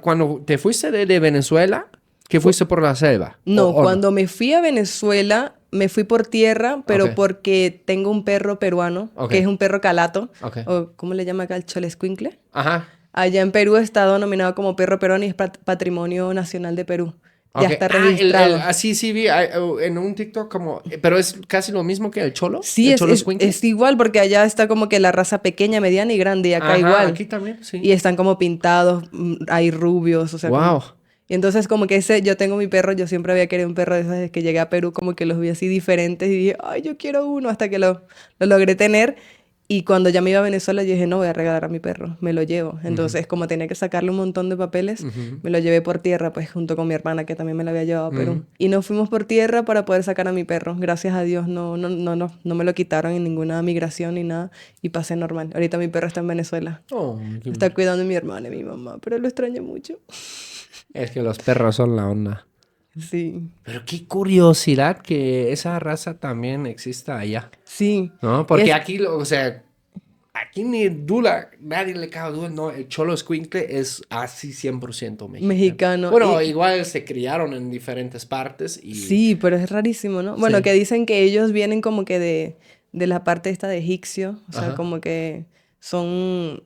S3: cuando te fuiste de Venezuela, que fuiste por la selva,
S1: No,
S3: o no.
S1: cuando me fui a Venezuela, me fui por tierra,
S3: Ok,
S1: pero porque tengo un perro peruano,
S3: ok,
S1: que es un perro calato,
S3: ok.
S1: o ¿cómo le llama acá el cholescuincle?
S3: Ajá.
S1: Allá en Perú está denominado como perro peruano y es Patrimonio Nacional de Perú. Ya
S3: Ok.
S1: está
S3: Ah,
S1: registrado.
S3: así sí vi en un TikTok como, pero es casi lo mismo que el cholo,
S1: Sí,
S3: el cholo escuincle.
S1: es igual porque allá está como que la raza pequeña, mediana y grande y acá
S3: Ajá,
S1: igual.
S3: aquí también, sí.
S1: Y están como pintados, hay rubios, o sea, como...
S3: Wow.
S1: Y entonces como que ese, yo tengo mi perro, yo siempre había querido un perro de esos desde que llegué a Perú, como que los vi así diferentes y dije, ay, yo quiero uno, hasta que lo logré tener. Y cuando ya me iba a Venezuela, yo dije, no, voy a regalar a mi perro, me lo llevo. Entonces, como tenía que sacarle un montón de papeles, me lo llevé por tierra, pues junto con mi hermana, que también me la había llevado a Perú. Y nos fuimos por tierra para poder sacar a mi perro. Gracias a Dios, no me lo quitaron en ninguna migración ni nada, y pasé normal. Ahorita mi perro está en Venezuela.
S3: Oh,
S1: Lo está cuidando mi hermana y mi mamá, pero lo extraño mucho.
S3: es que los perros son la onda.
S1: Sí,
S3: Pero qué curiosidad que esa raza también exista allá,
S1: sí.
S3: ¿no?
S1: Y
S3: Porque
S1: es
S3: aquí, o sea, aquí ni duda, nadie le cabe duda, no, el cholo escuincle es así 100% mexicano.
S1: mexicano.
S3: Bueno,
S1: Y,
S3: igual se criaron en diferentes partes y...
S1: sí, pero es rarísimo, ¿no? Bueno,
S3: Sí.
S1: que dicen que ellos vienen como que de la parte esta de egipcio, o sea,
S3: Ajá.
S1: como que son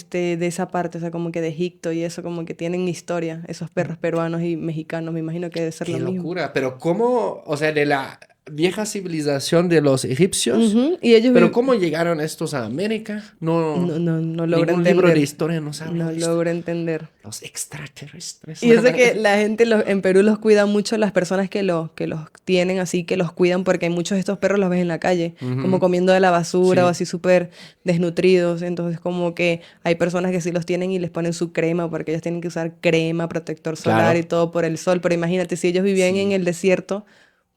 S1: de esa parte, o sea, como que de Egipto y eso, como que tienen historia, esos perros peruanos y mexicanos, me imagino que debe ser lo
S3: Qué
S1: mismo.
S3: locura, pero ¿cómo, o sea, de la vieja civilización de los egipcios,
S1: Ujú, y ellos
S3: pero cómo llegaron estos a América? No,
S1: no logro
S3: ningún libro de
S1: entender,
S3: historia nos habla
S1: no
S3: de esto.
S1: logro entender.
S3: Los extraterrestres.
S1: Y yo sé que la gente en Perú los cuida mucho, las personas que los tienen así, que los cuidan, porque muchos de estos perros los ves en la calle, como
S3: Ujú.
S1: comiendo de la basura o
S3: Sí.
S1: así súper desnutridos. Entonces, como que hay personas que sí los tienen y les ponen su crema, porque ellos tienen que usar crema, protector solar y
S3: Claro.
S1: todo por el sol. Pero imagínate, si ellos vivían en
S3: Sí.
S1: el desierto,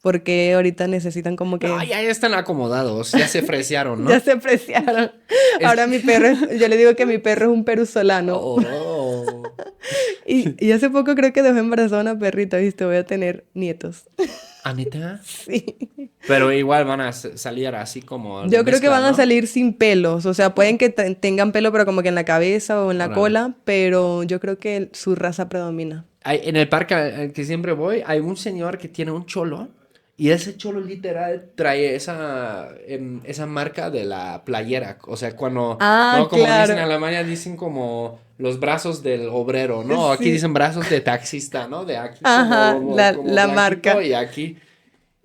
S1: ¿por qué ahorita necesitan como
S3: No,
S1: que...
S3: ya están acomodados, ya se fresearon,
S1: Ya
S3: ¿no?
S1: se apreciaron.
S3: Es-
S1: Ahora mi perro, yo le digo que mi perro es un perusolano.
S3: Oh.
S1: Y hace poco creo que dejó embarazada una perrita, ¿viste? Voy a tener nietos.
S3: ¿Anita?
S1: Sí.
S3: Pero igual van a salir así como de
S1: Yo creo que
S3: mezcla,
S1: van a
S3: ¿no?
S1: salir sin pelos. O sea, pueden que tengan pelo, pero como que en la cabeza o en la
S3: Órale.
S1: cola. Pero yo creo que su raza predomina.
S3: En el parque al que siempre voy, hay un señor que tiene un cholo. Y ese cholo literal trae esa marca de la playera. O sea, cuando,
S1: Ah,
S3: ¿no? Como dicen en
S1: claro.
S3: Alemania, dicen como los brazos del obrero, ¿no? Aquí
S1: Sí.
S3: dicen brazos de taxista, ¿no? De aquí
S1: Ajá,
S3: como
S1: la
S3: blanquito
S1: marca.
S3: y aquí.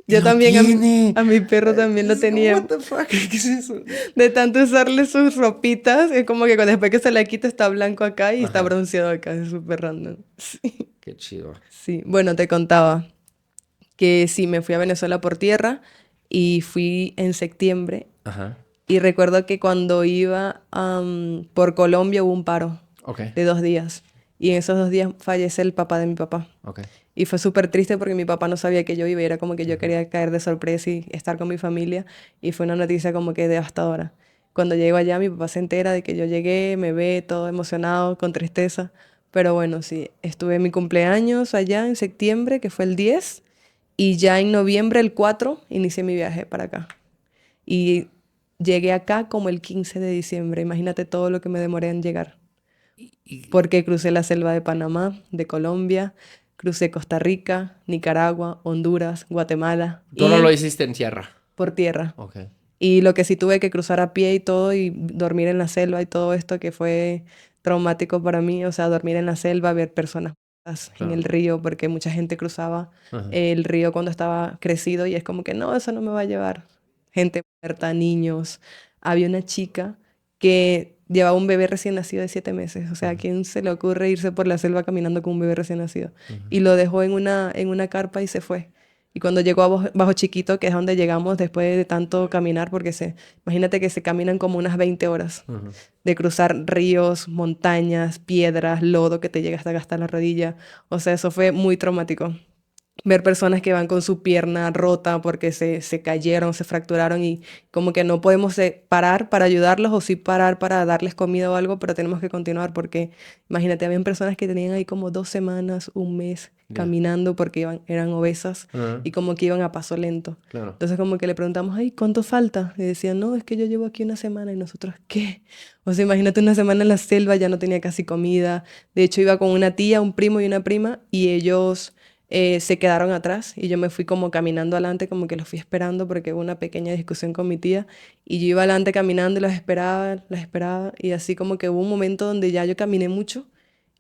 S3: Y
S1: Yo
S3: lo
S1: también
S3: tiene.
S1: a mi perro también lo
S3: Es como,
S1: tenía.
S3: what the fuck, ¿qué es eso?
S1: De tanto usarle sus ropitas, es como que después que se la quita está blanco acá y está
S3: Ajá.
S1: bronceado acá. Es súper random. Sí.
S3: Qué chido.
S1: Sí. Bueno, te contaba que sí, me fui a Venezuela por tierra y fui en septiembre.
S3: Ajá.
S1: Y recuerdo que cuando iba por Colombia hubo un paro
S3: Ok.
S1: de 2 días. Y en esos 2 días fallece el papá de mi papá.
S3: Ok.
S1: Y fue súper triste porque mi papá no sabía que yo iba y era como que yo quería caer de sorpresa y estar con mi familia. Y fue una noticia como que devastadora. Cuando llego allá, mi papá se entera de que yo llegué, me ve todo emocionado, con tristeza. Pero bueno, sí, estuve en mi cumpleaños allá en septiembre, que fue el 10. Y ya en noviembre, el 4, inicié mi viaje para acá. Y llegué acá como el 15 de diciembre. Imagínate todo lo que me demoré en llegar. Porque crucé la selva de Panamá, de Colombia, crucé Costa Rica, Nicaragua, Honduras, Guatemala
S3: Tú no lo
S1: y
S3: hiciste en tierra.
S1: por tierra.
S3: Ok.
S1: Y lo que sí tuve que cruzar a pie y todo y dormir en la selva y todo esto que fue traumático para mí, o sea, dormir en la selva, ver personas muertas en
S3: Claro.
S1: el río, porque mucha gente cruzaba
S3: Ajá.
S1: el río cuando estaba crecido y es como que no, eso no me va a llevar. Gente muerta, niños. Había una chica que llevaba un bebé recién nacido de 7 meses. O sea, ¿a quién se le ocurre irse por la selva caminando con un bebé recién nacido? Y lo dejó en una carpa y se fue. Y cuando llegó a Bajo Chiquito, que es donde llegamos después de tanto caminar, porque imagínate que se caminan como unas 20 horas de cruzar ríos, montañas, piedras, lodo que te llega hasta gastar la rodilla. O sea, eso fue muy traumático. Ver personas que van con su pierna rota porque se cayeron, se fracturaron y como que no podemos parar para ayudarlos o sí parar para darles comida o algo, pero tenemos que continuar porque imagínate, habían personas que tenían ahí como 2 semanas, un mes caminando porque eran obesas y como que iban a paso lento.
S3: Claro.
S1: Entonces como que le preguntamos, ay, ¿cuánto falta? Y decían, no, es que yo llevo aquí una semana y nosotros, ¿qué? O sea, imagínate una semana en la selva, ya no tenía casi comida. De hecho, iba con una tía, un primo y una prima y ellos se quedaron atrás y yo me fui como caminando adelante, como que los fui esperando porque hubo una pequeña discusión con mi tía y yo iba adelante caminando y los esperaba y así como que hubo un momento donde ya yo caminé mucho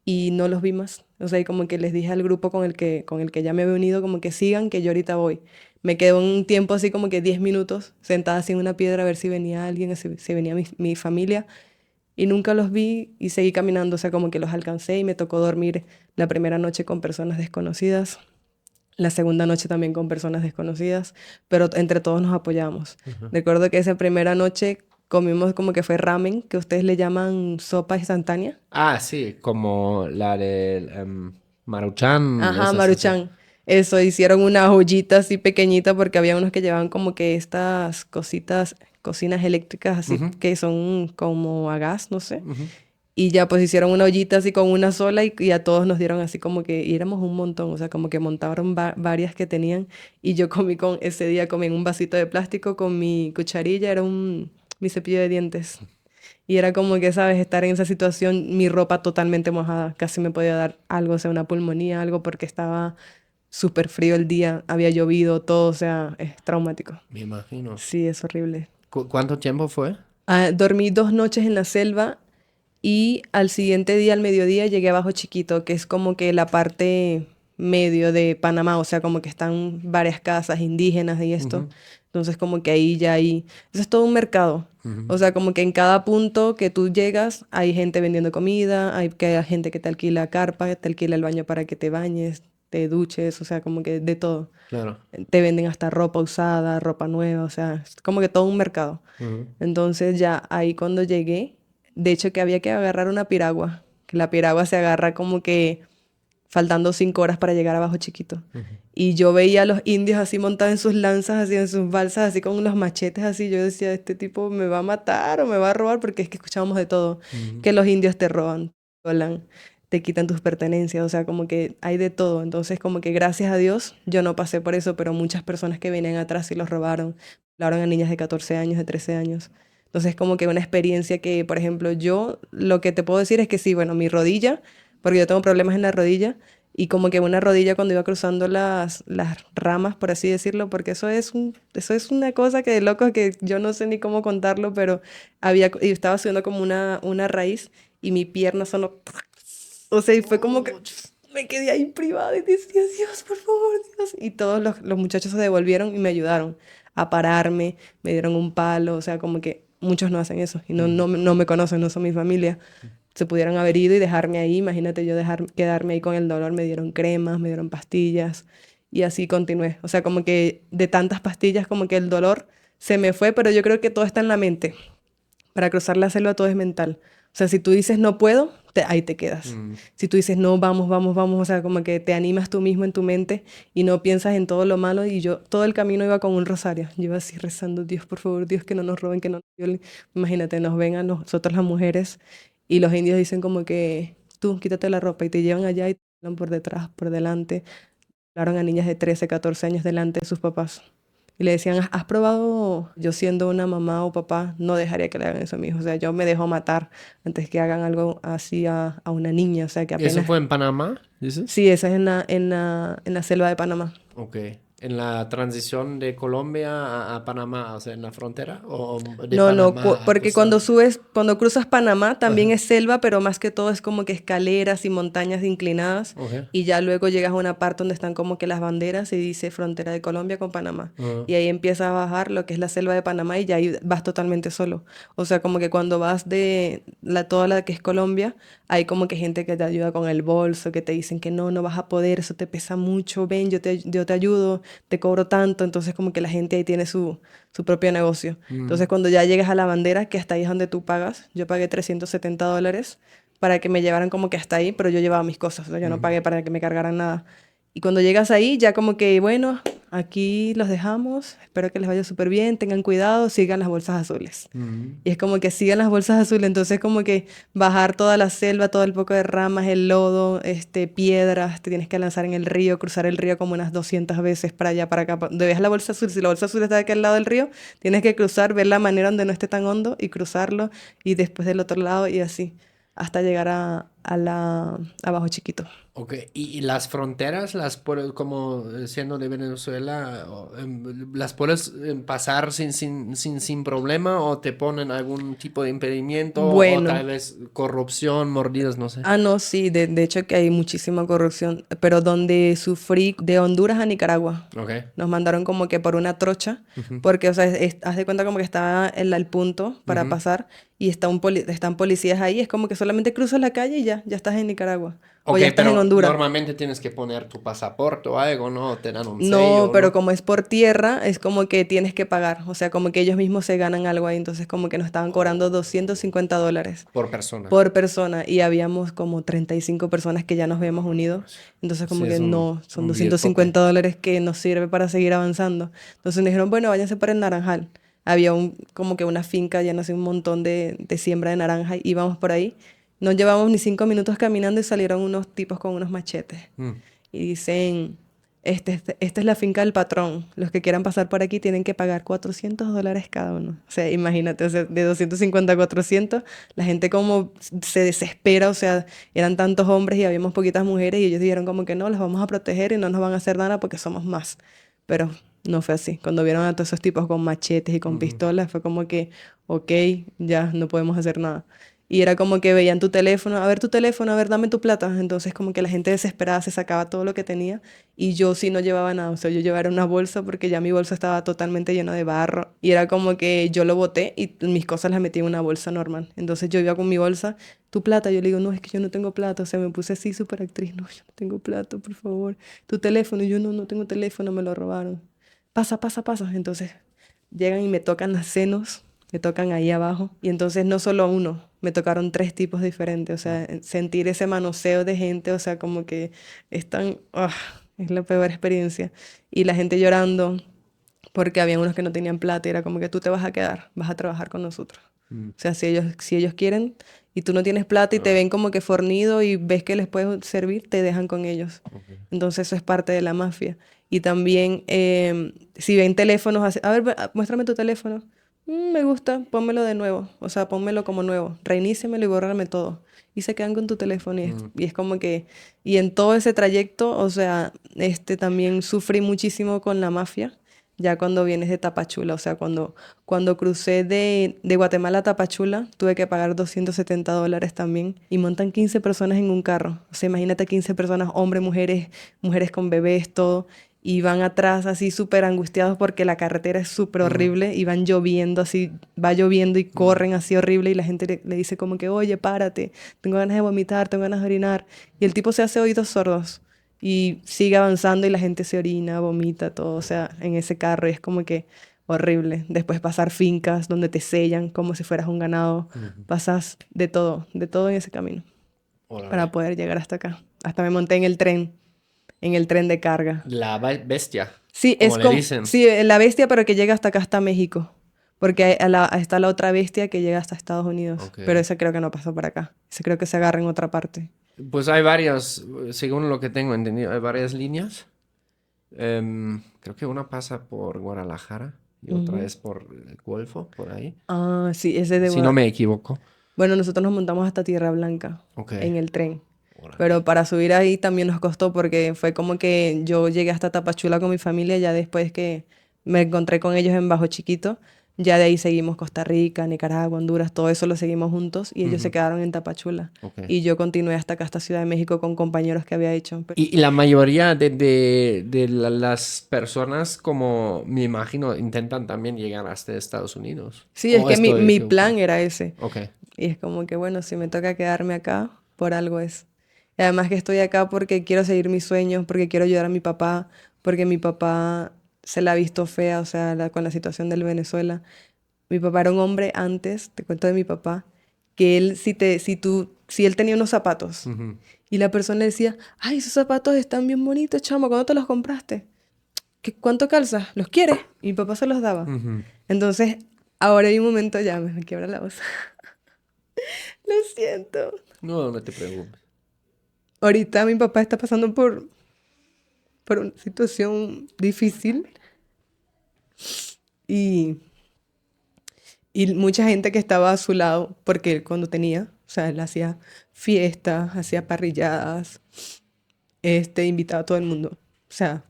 S1: y no los vi más. O sea, y como que les dije al grupo con el que ya me había unido, como que sigan, que yo ahorita voy. Me quedó un tiempo así como que 10 minutos sentada así en una piedra a ver si venía alguien, si venía mi familia. Y nunca los vi y seguí caminando, o sea, como que los alcancé y me tocó dormir la primera noche con personas desconocidas, la segunda noche también con personas desconocidas, pero entre todos nos apoyamos. Recuerdo que esa primera noche comimos como que fue ramen, que ustedes le llaman sopa instantánea.
S3: Ah, sí, como la del Maruchan,
S1: Ajá,
S3: esas así.
S1: Maruchan. Eso, hicieron una ollita así pequeñita porque había unos que llevaban como que estas cositas, cocinas eléctricas así
S3: Ujú,
S1: que son como a gas, no sé.
S3: ujú.
S1: Y ya pues hicieron una ollita así con una sola y a todos nos dieron así como que, y éramos un montón, o sea, como que montaron varias que tenían y yo ese día comí en un vasito de plástico con mi cucharilla, era mi cepillo de dientes. Y era como que, ¿sabes? Estar en esa situación, mi ropa totalmente mojada, casi me podía dar algo, o sea, una pulmonía, algo porque estaba súper frío el día, había llovido, todo, o sea, es traumático.
S3: Me imagino.
S1: Sí, es horrible.
S3: ¿Cuánto tiempo fue?
S1: Dormí 2 noches en la selva y al siguiente día, al mediodía, llegué a Bajo Chiquito, que es como que la parte medio de Panamá, o sea, como que están varias casas indígenas y esto.
S3: Ujú,
S1: Entonces, como que ahí ya hay... Eso es todo un mercado.
S3: ujú.
S1: O sea, como que en cada punto que tú llegas, hay gente vendiendo comida, hay gente que te alquila carpa, te alquila el baño para que te bañes, te duches, o sea, como que de todo.
S3: Claro.
S1: Te venden hasta ropa usada, ropa nueva, o sea, es como que todo un mercado.
S3: Ujú.
S1: Entonces ya ahí cuando llegué, de hecho que había que agarrar una piragua, que la piragua se agarra como que faltando 5 horas para llegar a Bajo Chiquito. Y yo veía a los indios así montados en sus lanzas, así en sus balsas, así con los machetes, así. Yo decía, este tipo me va a matar o me va a robar, porque es que escuchábamos de todo,
S3: Ujú.
S1: que los indios te roban, te violan, te quitan tus pertenencias, o sea, como que hay de todo. Entonces, como que gracias a Dios, yo no pasé por eso, pero muchas personas que venían atrás sí los robaron a niñas de 14 años, de 13 años. Entonces, como que una experiencia que, por ejemplo, yo lo que te puedo decir es que sí, bueno, mi rodilla, porque yo tengo problemas en la rodilla, y como que una rodilla cuando iba cruzando las ramas, por así decirlo, porque eso es una cosa que de loco que yo no sé ni cómo contarlo, pero y estaba subiendo como una raíz y mi pierna sonó, o sea, y fue como que me quedé ahí privada y decía, Dios, por favor, Dios. Y todos los muchachos se devolvieron y me ayudaron a pararme, me dieron un palo, o sea, como que muchos no hacen eso y no me conocen, no son mi familia. Se pudieran haber ido y dejarme ahí, imagínate yo quedarme ahí con el dolor, me dieron cremas, me dieron pastillas y así continué. O sea, como que de tantas pastillas como que el dolor se me fue, pero yo creo que todo está en la mente. Para cruzar la selva todo es mental. O sea, si tú dices no puedo, ahí te quedas.
S3: Mm.
S1: Si tú dices no, vamos, vamos, vamos, o sea, como que te animas tú mismo en tu mente y no piensas en todo lo malo. Y yo todo el camino iba con un rosario. Yo iba así rezando, Dios, por favor, Dios, que no nos roben, que no nos violen. Imagínate, nos ven a nosotros las mujeres y los indios dicen como que tú quítate la ropa y te llevan allá y te hablan por detrás, por delante. Hablaron a niñas de 13, 14 años delante de sus papás. Y le decían, ¿has probado? Yo siendo una mamá o papá, no dejaría que le hagan eso a mi hijo. O sea, yo me dejo matar antes que hagan algo así a una niña. O sea, que
S3: ¿Eso
S1: apenas...
S3: fue en Panamá, dices?
S1: Sí, esa es en la selva de Panamá.
S3: Ok. ¿En la transición de Colombia a Panamá, o sea, en la frontera? ¿O de
S1: No, no,
S3: Panamá a
S1: porque
S3: Costa Rica?
S1: cuando cruzas Panamá también
S3: Ajá.
S1: es selva, pero más que todo es como que escaleras y montañas inclinadas.
S3: Ok.
S1: Y ya luego llegas a una parte donde están como que las banderas y dice frontera de Colombia con Panamá.
S3: Ajá.
S1: Y ahí empiezas a bajar lo que es la selva de Panamá y ya ahí vas totalmente solo. O sea, como que cuando vas de toda la que es Colombia, hay como que gente que te ayuda con el bolso, que te dicen que no vas a poder, eso te pesa mucho, ven, yo te ayudo. te cobro tanto, entonces como que la gente ahí tiene su propio negocio. Entonces cuando ya llegas a la bandera, que hasta ahí es donde tú pagas, yo pagué $370 para que me llevaran como que hasta ahí, pero yo llevaba mis cosas, ¿no? Yo no pagué para que me cargaran nada. Y cuando llegas ahí, ya como que, bueno, aquí los dejamos, espero que les vaya súper bien, tengan cuidado, sigan las bolsas azules. Y es como que sigan las bolsas azules, entonces como que bajar toda la selva, todo el poco de ramas, el lodo, piedras, te tienes que lanzar en el río, cruzar el río como unas 200 veces para allá, para acá. Donde ves la bolsa azul, si la bolsa azul está de aquel lado del río, tienes que cruzar, ver la manera donde no esté tan hondo y cruzarlo, y después del otro lado y así, hasta llegar a Bajo Chiquito.
S3: Ok, y las fronteras, como siendo de Venezuela, las puedes pasar sin problema o te ponen algún tipo de impedimento o
S1: Bueno.
S3: tal vez corrupción, mordidas, no sé.
S1: Ah, no, sí, de hecho que hay muchísima corrupción, pero donde sufrí de Honduras a Nicaragua.
S3: Ok.
S1: Nos mandaron como que por una trocha, porque, o sea, haz de cuenta como que está el punto para pasar y están policías ahí, es como que solamente cruzas la calle y ya estás en Nicaragua. O
S3: Ok,
S1: ya estás en
S3: pero
S1: Honduras.
S3: normalmente tienes que poner tu pasaporte o algo, ¿no? Te dan un
S1: No,
S3: sello,
S1: pero
S3: ¿no?
S1: como es por tierra, es como que tienes que pagar. O sea, como que ellos mismos se ganan algo ahí. Entonces, como que nos estaban cobrando $250
S3: Por persona.
S1: por persona. Y habíamos como 35 personas que ya nos habíamos unido. Entonces, como
S3: Sí,
S1: que
S3: es
S1: no, son
S3: un
S1: $250 que nos sirve para seguir avanzando. Entonces, nos dijeron, bueno, váyanse para el Naranjal. Había como que una finca llena de un montón de siembra de naranja. Íbamos por ahí. No llevamos ni 5 minutos caminando y salieron unos tipos con unos machetes. Y dicen, esta es la finca del patrón. Los que quieran pasar por aquí tienen que pagar $400 cada uno. O sea, imagínate, o sea, de 250 a 400, la gente como se desespera, o sea, eran tantos hombres y habíamos poquitas mujeres y ellos dijeron como que no, las vamos a proteger y no nos van a hacer nada porque somos más. Pero no fue así. Cuando vieron a todos esos tipos con machetes y con pistolas, fue como que, ok, ya no podemos hacer nada. Y era como que veían tu teléfono, a ver tu teléfono, a ver, dame tu plata. Entonces como que la gente desesperada se sacaba todo lo que tenía y yo sí no llevaba nada. O sea, yo llevaba una bolsa porque ya mi bolsa estaba totalmente llena de barro. Y era como que yo lo boté y mis cosas las metí en una bolsa normal. Entonces yo iba con mi bolsa, tu plata. Yo le digo, no, es que yo no tengo plata. O sea, me puse así súper actriz. No, yo no tengo plata, por favor. Tu teléfono. Y yo, no, no tengo teléfono, me lo robaron. Pasa, pasa, pasa. Entonces llegan y me tocan las senos, me tocan ahí abajo. Y entonces no solo uno, me tocaron 3 tipos diferentes. O sea, sentir ese manoseo de gente, o sea, como que es la peor experiencia. Y la gente llorando porque había unos que no tenían plata y era como que tú te vas a quedar, vas a trabajar con nosotros. O sea, si ellos quieren y tú no tienes plata y te ven como que fornido y ves que les puedes servir, te dejan con ellos. Entonces eso es parte de la mafia. Y también, si ven teléfonos, a ver, muéstrame tu teléfono. Me gusta, pónmelo de nuevo. O sea, pónmelo como nuevo. Reiníciamelo y bórrame todo. Y se quedan con tu teléfono y es como que... Y en todo ese trayecto, o sea, también sufrí muchísimo con la mafia. Ya cuando vienes de Tapachula, o sea, cuando crucé de Guatemala a Tapachula, tuve que pagar $270 también. Y montan 15 personas en un carro. O sea, imagínate 15 personas, hombres, mujeres, mujeres con bebés, todo. Y van atrás así súper angustiados porque la carretera es súper horrible y van lloviendo así, va lloviendo y corren así horrible y la gente le dice como que, oye, párate, tengo ganas de vomitar, tengo ganas de orinar. Y el tipo se hace oídos sordos y sigue avanzando y la gente se orina, vomita, todo, o sea, en ese carro y es como que horrible. Después pasar fincas donde te sellan como si fueras un ganado, pasas de todo en ese camino para poder llegar hasta acá. Hasta me monté en el tren de carga.
S3: La bestia,
S1: Sí,
S3: como
S1: es
S3: le
S1: como,
S3: dicen.
S1: sí, la bestia, pero que llega hasta acá, hasta México. Porque está la otra bestia que llega hasta Estados Unidos.
S3: Ok.
S1: Pero esa creo que no pasó por acá. Esa creo que se agarra en otra parte.
S3: Pues hay varias, según lo que tengo entendido, hay varias líneas. Creo que una pasa por Guadalajara y otra es por el Golfo, por ahí.
S1: Ah, sí, ese de
S3: Si no me equivoco.
S1: Bueno, nosotros nos montamos hasta Tierra Blanca
S3: Ok.
S1: en el tren.
S3: Órale.
S1: Pero para subir ahí también nos costó porque fue como que yo llegué hasta Tapachula con mi familia, ya después que me encontré con ellos en Bajo Chiquito, ya de ahí seguimos Costa Rica, Nicaragua, Honduras, todo eso lo seguimos juntos y ellos se quedaron en Tapachula.
S3: Ok.
S1: Y yo continué hasta acá, hasta Ciudad de México con compañeros que había hecho.
S3: Y la mayoría de las personas, como me imagino, intentan también llegar hasta Estados Unidos.
S1: Sí, es
S3: ¿O
S1: que mi,
S3: estoy
S1: mi
S3: equivocado?
S1: plan era ese.
S3: Ok.
S1: Y es como que, bueno, si me toca quedarme acá, por algo es. Y además que estoy acá porque quiero seguir mis sueños, porque quiero ayudar a mi papá, porque mi papá se la ha visto fea, o sea, con la situación del Venezuela. Mi papá era un hombre antes, te cuento de mi papá, que él, si él tenía unos zapatos
S3: Ujú.
S1: y la persona le decía, ay, esos zapatos están bien bonitos, chamo, ¿cuándo te los compraste? ¿Cuánto calzas? ¿Los quieres? Y mi papá se los daba.
S3: Ujú.
S1: Entonces, ahora hay un momento, ya me quiebra la voz. Lo siento.
S3: No, no te preocupes.
S1: Ahorita mi papá está pasando por una situación difícil y, y mucha gente que estaba a su lado, porque él cuando tenía, o sea, él hacía fiestas, hacía parrilladas, invitaba a todo el mundo. O sea,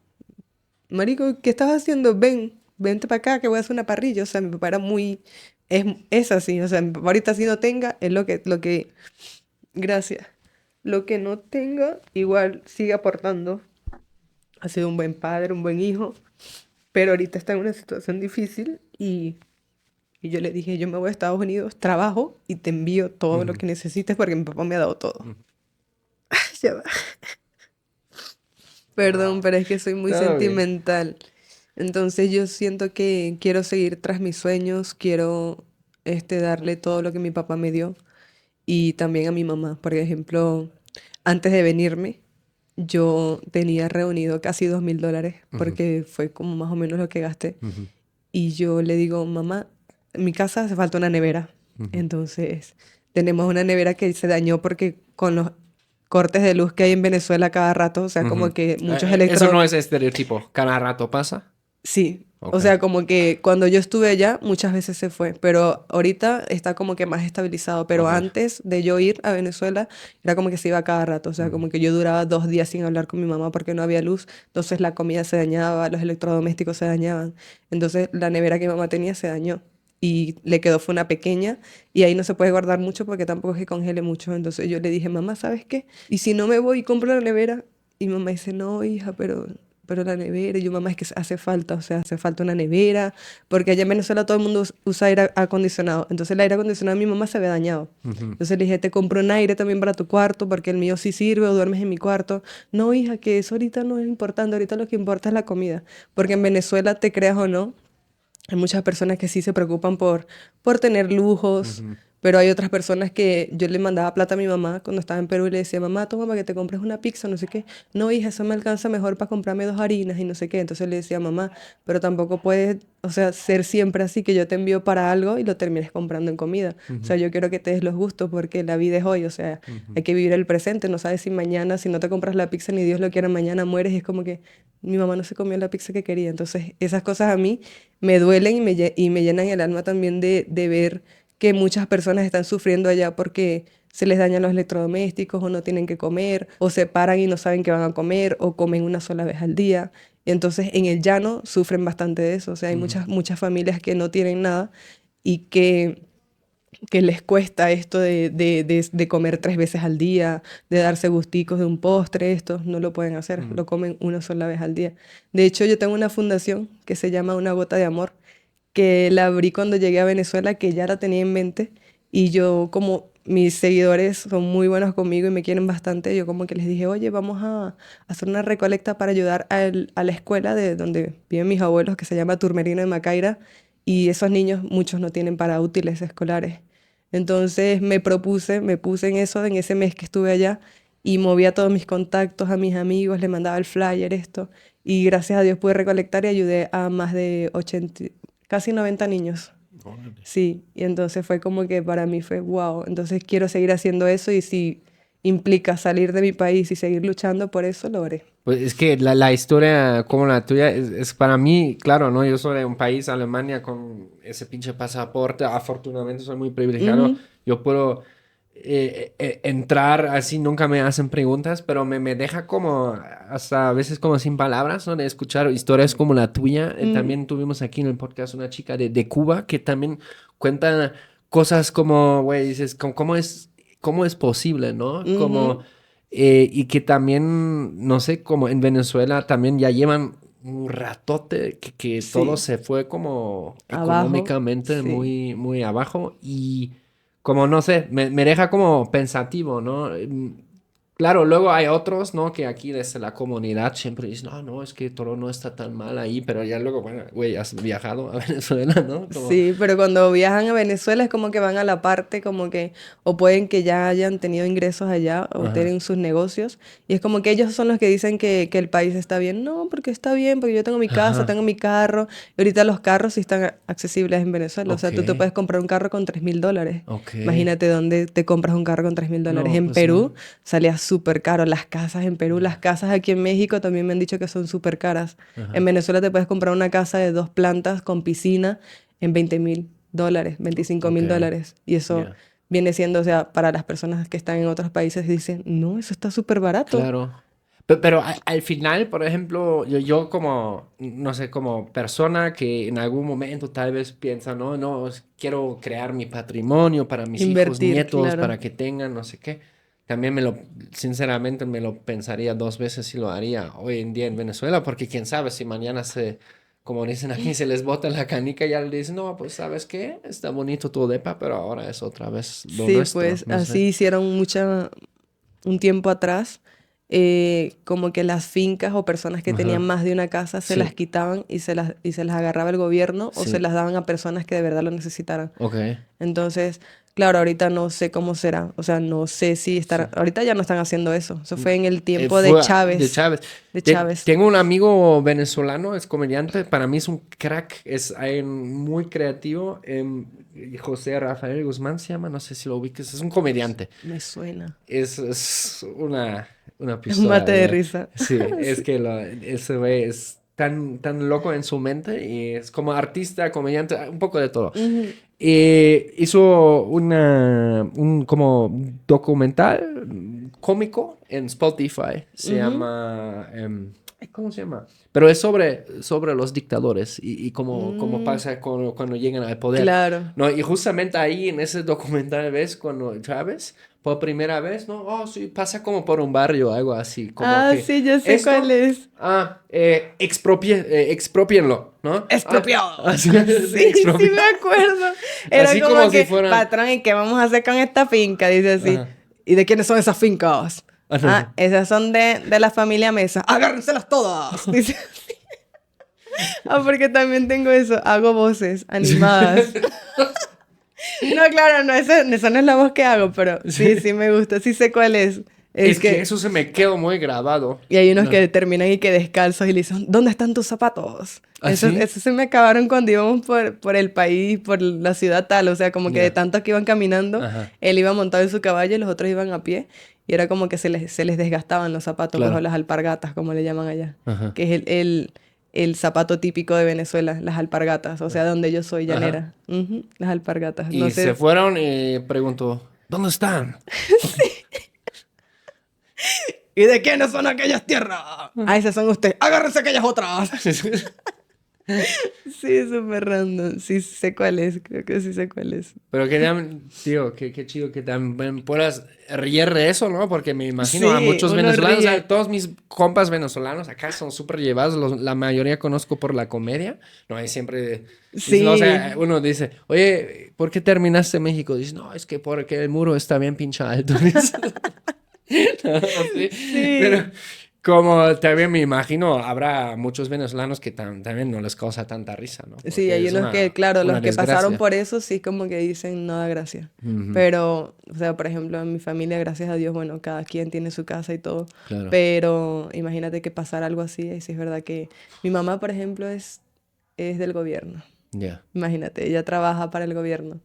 S1: marico, ¿qué estás haciendo? Vente para acá que voy a hacer una parrilla. O sea, mi papá era muy, es así. O sea, mi papá ahorita si no tenga, es gracias. Lo que no tenga, igual sigue aportando. Ha sido un buen padre, un buen hijo, pero ahorita está en una situación difícil y yo le dije, yo me voy a Estados Unidos, trabajo y te envío todo lo
S3: Ujú.
S1: que necesites porque mi papá me ha dado todo. Ya va. Perdón, pero es que soy muy
S3: Todo bien.
S1: sentimental. Entonces yo siento que quiero seguir tras mis sueños, quiero darle todo lo que mi papá me dio y también a mi mamá. Por ejemplo, antes de venirme, yo tenía reunido casi $2,000
S3: Ujú.
S1: porque fue como más o menos lo que gasté.
S3: Ujú.
S1: Y yo le digo, mamá, en mi casa hace falta una nevera.
S3: Ujú.
S1: Entonces, tenemos una nevera que se dañó porque con los cortes de luz que hay en Venezuela cada rato, o sea, como
S3: Ujú.
S1: que muchos
S3: Eso no
S1: electro...
S3: es estereotipo. Cada rato pasa.
S1: Sí, o
S3: Ok.
S1: sea, como que cuando yo estuve allá muchas veces se fue, pero ahorita está como que más estabilizado, pero
S3: Ok.
S1: antes de yo ir a Venezuela era como que se iba cada rato, o sea,
S3: Ujú.
S1: como que yo duraba 2 días sin hablar con mi mamá porque no había luz, entonces la comida se dañaba, los electrodomésticos se dañaban, entonces la nevera que mi mamá tenía se dañó y le quedó fue una pequeña y ahí no se puede guardar mucho porque tampoco es que congele mucho, entonces yo le dije, mamá, ¿sabes qué? ¿Y si no me voy y compro la nevera? Y mamá dice, no, hija, pero la nevera, y yo, mamá, es que hace falta, o sea, hace falta una nevera, porque allá en Venezuela todo el mundo usa aire acondicionado, entonces el aire acondicionado de mi mamá se había dañado.
S3: Ujú.
S1: Entonces le dije, te compro un aire también para tu cuarto, porque el mío sí sirve, o duermes en mi cuarto. No, hija, que eso ahorita no es importante, ahorita lo que importa es la comida, porque en Venezuela, te creas o no, hay muchas personas que sí se preocupan por tener lujos,
S3: Ujú.
S1: pero hay otras personas que yo le mandaba plata a mi mamá cuando estaba en Perú y le decía, mamá, toma para que te compres una pizza, no sé qué. No, hija, eso me alcanza mejor para comprarme 2 harinas y no sé qué. Entonces le decía, mamá, pero tampoco puedes, o sea, ser siempre así que yo te envío para algo y lo termines comprando en comida. O
S3: Ujú.
S1: sea, yo quiero que te des los gustos porque la vida es hoy, o sea,
S3: Ujú.
S1: hay que vivir el presente. No sabes si mañana, si no te compras la pizza ni Dios lo quiera, mañana mueres y es como que mi mamá no se comió la pizza que quería. Entonces, esas cosas a mí me duelen y me llenan el alma también de ver que muchas personas están sufriendo allá porque se les dañan los electrodomésticos o no tienen que comer o se paran y no saben qué van a comer o comen una sola vez al día. Y entonces en el llano sufren bastante de eso. O sea, hay
S3: Ujú.
S1: muchas familias que no tienen nada y que les cuesta esto de comer 3 veces al día, de darse gusticos de un postre, estos no lo pueden hacer,
S3: Ujú.
S1: lo comen una sola vez al día. De hecho, yo tengo una fundación que se llama Una Gota de Amor, que la abrí cuando llegué a Venezuela, que ya la tenía en mente, y yo como mis seguidores son muy buenos conmigo y me quieren bastante, yo como que les dije, oye, vamos a hacer una recolecta para ayudar a la escuela de donde viven mis abuelos, que se llama Turmerino de Macaira, y esos niños, muchos no tienen para útiles escolares. Entonces me puse en eso en ese mes que estuve allá y moví a todos mis contactos, a mis amigos, le mandaba el flyer, esto. Y gracias a Dios pude recolectar y ayudé a más de 80, casi 90 niños.
S3: Órale.
S1: Sí, y entonces fue como que para mí fue wow. Entonces quiero seguir haciendo eso y si implica salir de mi país y seguir luchando por eso, lo haré.
S3: Pues es que la historia como la tuya es para mí, claro, ¿no? Yo soy de un país, Alemania, con ese pinche pasaporte. Afortunadamente soy muy privilegiado.
S1: Ujú,
S3: Yo puedo entrar así, nunca me hacen preguntas, pero me deja como, hasta a veces como sin palabras, ¿no? De escuchar historias como la tuya.
S1: ujú,
S3: También tuvimos aquí en el podcast una chica de Cuba que también cuenta cosas como, güey, dices, cómo es posible, ¿no? Como...
S1: ujú.
S3: y que también, no sé, como en Venezuela también ya llevan un ratote que todo
S1: Sí,
S3: se fue como
S1: abajo,
S3: económicamente
S1: sí.
S3: muy, muy abajo y como no sé, me deja como pensativo, ¿no? Claro, luego hay otros, ¿no? Que aquí desde la comunidad siempre dicen, no, es que todo no está tan mal ahí, pero ya luego, bueno, güey, has viajado a Venezuela, ¿no? Como,
S1: Sí, pero cuando viajan a Venezuela es como que van a la parte, como que, o pueden que ya hayan tenido ingresos allá o
S3: ajá,
S1: tienen sus negocios, y es como que ellos son los que dicen que el país está bien. No, porque está bien, porque yo tengo mi casa,
S3: ajá,
S1: tengo mi carro, y ahorita los carros sí están accesibles en Venezuela, o sea,
S3: ok,
S1: tú te puedes comprar un carro con $3.000.
S3: ok.
S1: Imagínate dónde te compras un carro con $3.000.
S3: No,
S1: En
S3: pues
S1: Perú
S3: no.
S1: salía súper caro, las casas en Perú, las casas aquí en México también me han dicho que son súper caras. En
S3: Ajá,
S1: Venezuela te puedes comprar una casa de 2 plantas con piscina en $20.000, veinticinco
S3: ok,
S1: mil dólares. Y eso
S3: ya.
S1: viene siendo, o sea, para las personas que están en otros países dicen, no, eso está súper barato.
S3: Claro. Pero, al final, por ejemplo, yo como, no sé, como persona que en algún momento tal vez piensa, no, quiero crear mi patrimonio para mis hijos,
S1: Invertir,
S3: nietos,
S1: claro.
S3: para que tengan, no sé qué. También sinceramente me lo pensaría 2 veces si lo haría hoy en día en Venezuela, porque quién sabe si mañana como dicen aquí, se les bota la canica y ya le dicen, no, pues ¿sabes qué? Está bonito tu depa, pero ahora es otra vez lo
S1: Sí,
S3: nuestro,
S1: pues
S3: no sé.
S1: así hicieron un tiempo atrás, como que las fincas o personas que tenían
S3: Ajá.
S1: más de una casa se las
S3: Sí,
S1: quitaban y se las agarraba el gobierno o se
S3: sí,
S1: las daban a personas que de verdad lo necesitaran.
S3: ok.
S1: Entonces, claro, ahorita no sé cómo será. O sea, no sé si estará.
S3: Sí.
S1: Ahorita ya no están haciendo eso. Eso fue en el tiempo de
S3: Fue de
S1: Chávez.
S3: Chávez.
S1: De Chávez.
S3: Tengo un amigo venezolano, es comediante, para mí es un crack, muy creativo. José Rafael Guzmán se llama, no sé si lo ubiques, es un comediante.
S1: Me suena.
S3: Es una
S1: Un
S3: pistola,
S1: mate de
S3: güey.
S1: risa.
S3: Sí, es
S1: Sí.
S3: que ese güey es tan loco en su mente y es como artista, comediante, un poco de todo.
S1: Ujú.
S3: Hizo un como documental cómico en Spotify. Se
S1: Ujú.
S3: llama... ¿cómo se llama? Pero es sobre los dictadores y cómo
S1: Mm,
S3: pasa cuando llegan al poder.
S1: claro.
S3: No, y justamente ahí en ese documental ves cuando Chávez, por primera vez, ¿no? Oh, sí, pasa como por un barrio, algo así, como
S1: Ah,
S3: que
S1: sí, ya sé cuál
S3: esto,
S1: es.
S3: expropienlo, ¿no?
S1: Expropiado.
S3: Así, sí,
S1: Sí, sí me
S3: expropiado.
S1: acuerdo. Era
S3: Así como
S1: como
S3: si
S1: que,
S3: fueran.
S1: patrón, ¿y qué vamos a hacer con esta finca? Dice así.
S3: Ajá.
S1: ¿Y de quiénes son esas fincas?
S3: Ah, no,
S1: Ah,
S3: no.
S1: esas son de la familia Mesa. Agárrenselas todas. Dice. Ah, porque también tengo eso. Hago voces animadas. No, claro, no, esa no es la voz que hago, pero sí,
S3: Sí.
S1: sí me gusta, sí sé cuál es. Es
S3: Es que
S1: que,
S3: eso se me quedó muy grabado.
S1: y hay unos
S3: No.
S1: que terminan y que descalzos y le dicen, ¿dónde están tus zapatos?
S3: ¿Ah, sí?
S1: Esos se me acabaron cuando íbamos por el país, por la ciudad tal, o sea, como que de
S3: Ya.
S1: tanto que iban caminando,
S3: Ajá.
S1: él iba montado en su caballo y los otros iban a pie, y era como que se les desgastaban los zapatos, pues, o
S3: Claro.
S1: las alpargatas, como le llaman allá,
S3: Ajá.
S1: que es el zapato típico de Venezuela, las alpargatas, o sea, donde yo soy
S3: Ajá.
S1: llanera. Ujú, las alpargatas, no
S3: Y se
S1: sé.
S3: fueron y preguntó, ¿dónde están?
S1: ¿Y de quiénes son aquellas tierras? Ah, esas son ustedes. Agárrense aquellas otras. Sí, súper random. Sí, sé cuál es. Creo que sí sé cuál es.
S3: Pero tío, qué chido que también puedas reír de eso, ¿no? Porque me imagino a
S1: Sí,
S3: muchos
S1: uno
S3: venezolanos,
S1: ríe.
S3: todos mis compas venezolanos acá son súper llevados, la mayoría conozco por la comedia, no, hay siempre, dicen, o sea,
S1: Sí,
S3: uno dice, oye, ¿por qué terminaste en México? Dice, no, es que porque el muro está bien pinche alto. Dice. No, sí, pero
S1: sí.
S3: como también me imagino, habrá muchos venezolanos que también no les causa tanta risa, ¿no?
S1: Sí,
S3: Porque
S1: hay
S3: es
S1: unos que, claro,
S3: una
S1: los que pasaron
S3: desgracia.
S1: por eso sí como que dicen no da gracia.
S3: Ujú,
S1: Pero, o sea, por ejemplo, en mi familia, gracias a Dios, bueno, cada quien tiene su casa y todo.
S3: claro,
S1: Pero imagínate que pasara algo así, y sí es verdad que mi mamá, por ejemplo, es del gobierno.
S3: ya.
S1: Imagínate, ella trabaja para el gobierno,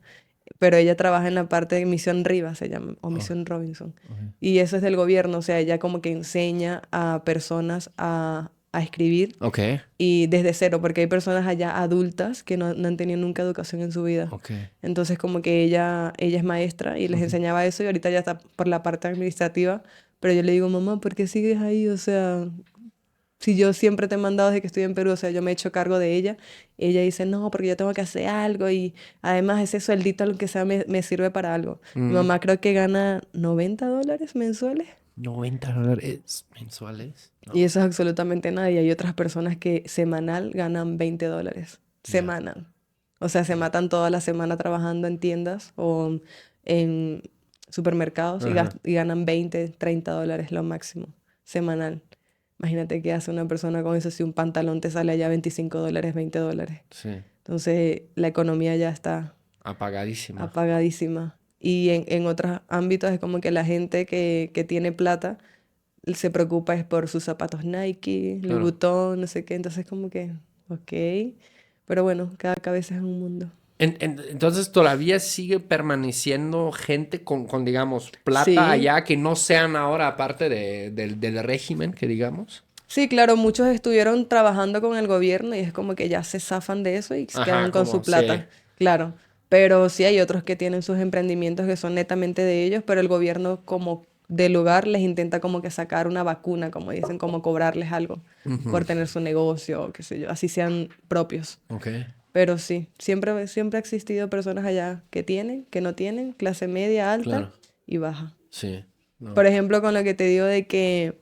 S1: pero ella trabaja en la parte de Misión Rivas, se llama, o
S3: Oh,
S1: Misión Robinson.
S3: ok.
S1: Y eso es del gobierno, o sea, ella como que enseña a personas a escribir
S3: Ok,
S1: y desde cero, porque hay personas allá adultas que no han tenido nunca educación en su vida.
S3: ok.
S1: Entonces como que ella es maestra y les
S3: Ujú.
S1: enseñaba eso y ahorita ya está por la parte administrativa, pero yo le digo, mamá, ¿por qué sigues ahí? O sea, si yo siempre te he mandado desde que estoy en Perú, o sea, yo me he hecho cargo de ella. Y ella dice, no, porque yo tengo que hacer algo y además ese sueldito, aunque sea, me sirve para algo. Mi
S3: Mm,
S1: mamá creo que gana $90 mensuales
S3: $90 mensuales.
S1: y
S3: No,
S1: eso es absolutamente nada. Y hay otras personas que semanal ganan $20.
S3: ya,
S1: Semanal. O sea, se
S3: ya.
S1: matan toda la semana trabajando en tiendas o en, supermercados y,
S3: Ajá.
S1: y ganan 20, $30 lo máximo semanal. Imagínate qué hace una persona con eso si un pantalón te sale allá $25, $20.
S3: Sí.
S1: Entonces la economía ya está
S3: Apagadísima.
S1: apagadísima. Y en otros ámbitos es como que la gente que tiene plata se preocupa es por sus zapatos Nike, Louis
S3: Claro.
S1: Vuitton, no sé qué. Entonces como que, ok. Pero bueno, cada cabeza es un mundo.
S3: Entonces todavía sigue permaneciendo gente con, digamos, plata
S1: Sí,
S3: allá que no sean ahora parte del régimen, que digamos.
S1: sí, claro, muchos estuvieron trabajando con el gobierno y es como que ya se zafan de eso y se quedan
S3: Ajá,
S1: con
S3: como,
S1: su
S3: sí.
S1: plata, claro. Pero sí hay otros que tienen sus emprendimientos que son netamente de ellos, pero el gobierno como del lugar les intenta como que sacar una vacuna, como dicen, como cobrarles algo
S3: Ujú.
S1: por tener su negocio o qué sé yo, así sean propios.
S3: Ok.
S1: Pero sí, siempre ha existido personas allá que tienen, que no tienen, clase media, alta
S3: Claro.
S1: y baja.
S3: Sí.
S1: Por
S3: No.
S1: ejemplo, con lo que te digo de que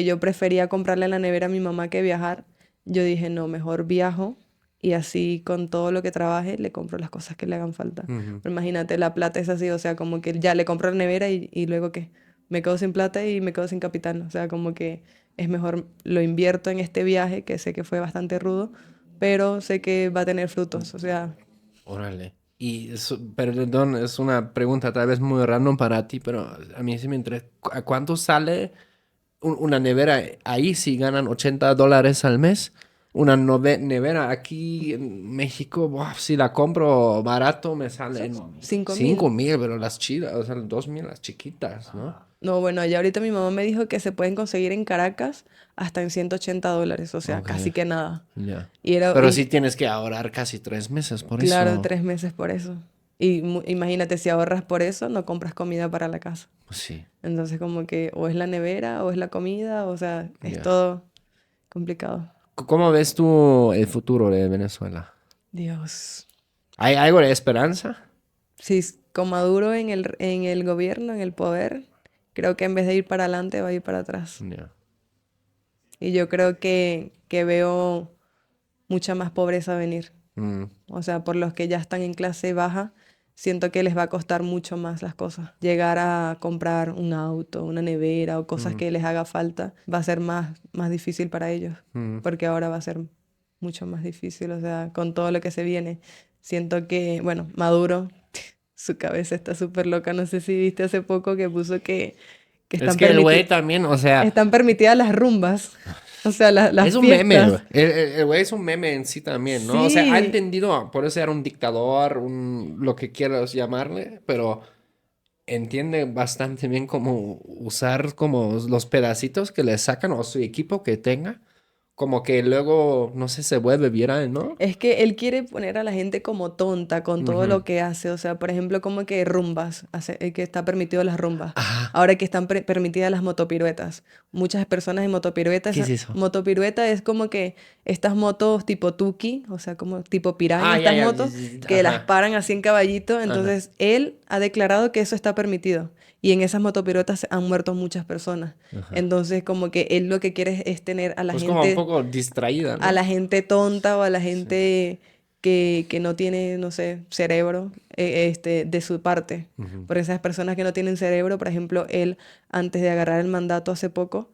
S1: yo prefería comprarle la nevera a mi mamá que viajar, yo dije, no, mejor viajo y así con todo lo que trabaje le compro las cosas que le hagan falta.
S3: Ujú.
S1: Pero imagínate, la plata es así, o sea, como que ya le compro la nevera y luego qué, me quedo sin plata y me quedo sin capital. O sea, como que es mejor lo invierto en este viaje, que sé que fue bastante rudo, pero sé que va a tener frutos. O sea,
S3: Órale. Y perdón, es una pregunta tal vez muy random para ti, pero a mí sí me interesa. ¿A cuánto sale una nevera ahí si ganan $80 al mes? Una nevera aquí en México, buah, si la compro barato me salen
S1: 5.000.
S3: 5,000, pero las chidas, o sea, 2,000 las chiquitas, ¿no?
S1: No, bueno, ya ahorita mi mamá me dijo que se pueden conseguir en Caracas hasta en $180, o sea,
S3: Ok,
S1: casi que nada.
S3: ya.
S1: Y era,
S3: Pero sí
S1: y
S3: tienes que ahorrar casi 3 meses por
S1: claro,
S3: eso.
S1: 3 meses por eso. Y imagínate, si ahorras por eso, no compras comida para la casa.
S3: Pues sí,
S1: Entonces, como que o es la nevera o es la comida, o sea, es
S3: ya.
S1: todo complicado.
S3: ¿Cómo ves tú el futuro de Venezuela?
S1: Dios.
S3: ¿Hay algo de esperanza?
S1: Si con Maduro en el gobierno, en el poder, creo que en vez de ir para adelante, va a ir para atrás.
S3: Ya.
S1: Y yo creo que veo mucha más pobreza venir.
S3: Mm,
S1: O sea, por los que ya están en clase baja, siento que les va a costar mucho más las cosas. Llegar a comprar un auto, una nevera o cosas
S3: mm,
S1: que les haga falta va a ser más difícil para ellos,
S3: mm.
S1: porque ahora va a ser mucho más difícil, o sea, con todo lo que se viene. Siento que, bueno, Maduro, su cabeza está súper loca. No sé si viste hace poco que puso que
S3: Es que el güey también, o sea,
S1: están permitidas las rumbas, o sea, las
S3: es un meme,
S1: fiestas.
S3: güey. El güey es un meme en sí también, ¿no? O sea, ha
S1: Sí,
S3: entendido, por eso era un dictador, lo que quieras llamarle, pero entiende bastante bien cómo usar como los pedacitos que le sacan o su equipo que tenga, como que luego, no sé, se vuelve viral, ¿no?
S1: es que él quiere poner a la gente como tonta con todo
S3: Ujú.
S1: lo que hace. O sea, por ejemplo, como que rumbas, que está permitido las rumbas.
S3: Ajá.
S1: Ahora que están permitidas las motopiruetas. Muchas personas en motopiruetas,
S3: ¿Qué es eso?
S1: motopirueta es como que estas motos tipo Tuki, o sea, como tipo piraña,
S3: Ah, ya,
S1: estas
S3: ya.
S1: motos que las
S3: Ajá.
S1: paran así en caballito.
S3: Ajá.
S1: Entonces, él ha declarado que eso está permitido. Y en esas motopiruetas han muerto muchas personas.
S3: Ajá.
S1: Entonces, como que él lo que quiere es tener
S3: Pues como un poco distraída,
S1: a
S3: ¿no?
S1: la gente tonta o a la
S3: Sí.
S1: gente que no tiene, no sé, cerebro de su parte.
S3: Ujú.
S1: Por esas personas que no tienen cerebro, por ejemplo, él, antes de agarrar el mandato hace poco,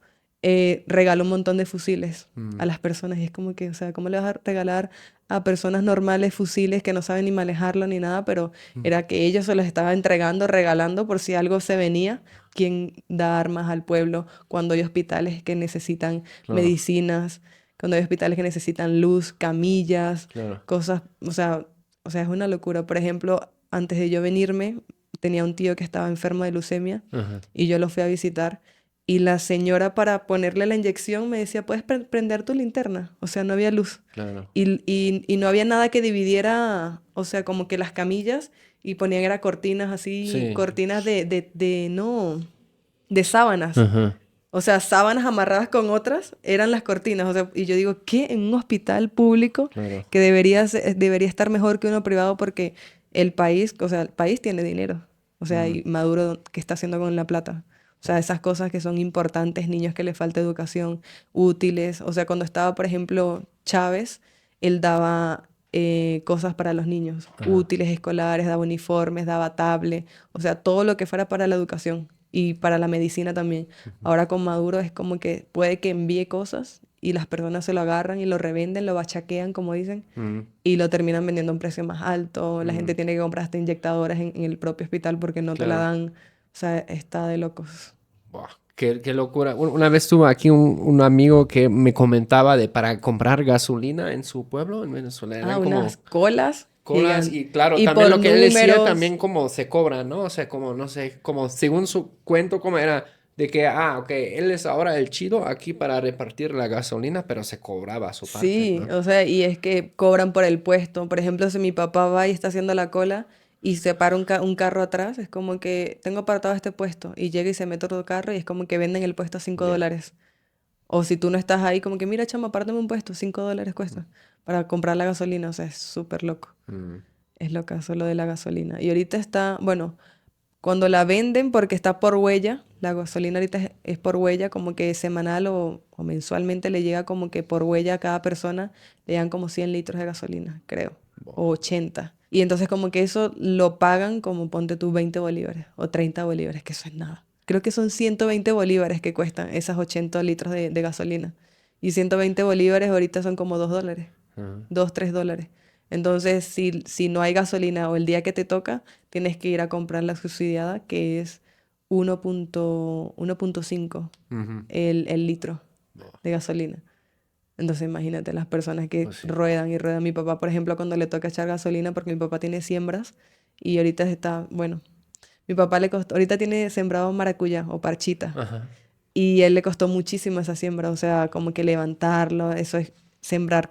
S1: regaló un montón de fusiles
S3: Mm,
S1: a las personas. Y es como que, o sea, ¿cómo le vas a regalar a personas normales fusiles que no saben ni manejarlo ni nada? Pero
S3: mm,
S1: era que ellos se los estaba entregando, regalando por si algo se venía. ¿Quién da armas al pueblo cuando hay hospitales que necesitan
S3: claro,
S1: medicinas? Cuando hay hospitales que necesitan luz, camillas,
S3: claro.
S1: cosas, o sea, es una locura. Por ejemplo, antes de yo venirme, tenía un tío que estaba enfermo de leucemia
S3: Ajá,
S1: y yo lo fui a visitar y la señora para ponerle la inyección me decía, ¿puedes prender tu linterna? O sea, no había luz
S3: claro.
S1: y no había nada que dividiera, o sea, como que las camillas y ponían era cortinas así,
S3: Sí.
S1: cortinas no, de sábanas.
S3: Ajá,
S1: O sea, sábanas amarradas con otras eran las cortinas. O sea, y yo digo, ¿qué? En un hospital público
S3: claro.
S1: que debería estar mejor que uno privado porque el país, o sea, el país tiene dinero. O sea,
S3: Mm,
S1: y Maduro, ¿qué está haciendo con la plata? O sea, esas cosas que son importantes, niños que les falta educación, útiles. O sea, cuando estaba, por ejemplo, Chávez, él daba cosas para los niños, útiles escolares, daba uniformes, daba tablet, o sea, todo lo que fuera para la educación y para la medicina también. Ahora con Maduro es como que puede que envíe cosas y las personas se lo agarran y lo revenden, lo bachaquean, como dicen, y lo terminan vendiendo a un precio más alto. La gente tiene que comprar hasta inyectadoras en el propio hospital porque no te la
S3: Claro.
S1: dan. O sea, está de locos.
S3: Buah, qué locura. Una vez tuve aquí un amigo que me comentaba de para comprar gasolina en su pueblo, en Venezuela. Eran como
S1: Unas colas
S3: colas
S1: gigantes.
S3: y claro,
S1: Y
S3: también
S1: por
S3: lo que él decía
S1: números.
S3: también como se cobra, ¿no? O sea, como no sé, como según su cuento como era de que, ok, él es ahora el chido aquí para repartir la gasolina, pero se cobraba su parte,
S1: Sí,
S3: ¿no?
S1: o sea, y es que cobran por el puesto. Por ejemplo, si mi papá va y está haciendo la cola y se para un carro atrás, es como que tengo apartado este puesto y llega y se mete otro carro y es como que venden el puesto a cinco
S3: Ya.
S1: dólares. O si tú no estás ahí, como que mira, chama, apártame un puesto, $5 cuesta para comprar la gasolina. O sea, es súper loco.
S3: Mm,
S1: Es locazo lo de la gasolina. Y ahorita está, bueno, cuando la venden porque está por huella, la gasolina ahorita es por huella, como que semanal o mensualmente le llega como que por huella a cada persona, le llegan como 100 litros de gasolina, creo, o 80. Y entonces como que eso lo pagan como ponte tú 20 bolívares o 30 bolívares, que eso es nada. Creo que son 120 bolívares que cuestan esas 80 litros de gasolina. Y 120 bolívares ahorita son como $2.
S3: ajá.
S1: 2, $3. Entonces, si no hay gasolina o el día que te toca, tienes que ir a comprar la subsidiada, que es 1.5
S3: Ujú.
S1: el litro de gasolina. Entonces, imagínate las personas que
S3: Pues sí.
S1: ruedan y ruedan. Mi papá, por ejemplo, cuando le toca echar gasolina, porque mi papá tiene siembras y ahorita está, bueno, mi papá le costó, ahorita tiene sembrado maracuyá o parchita.
S3: Ajá.
S1: Y él le costó muchísimo esa siembra, o sea, como que levantarlo, eso es sembrar,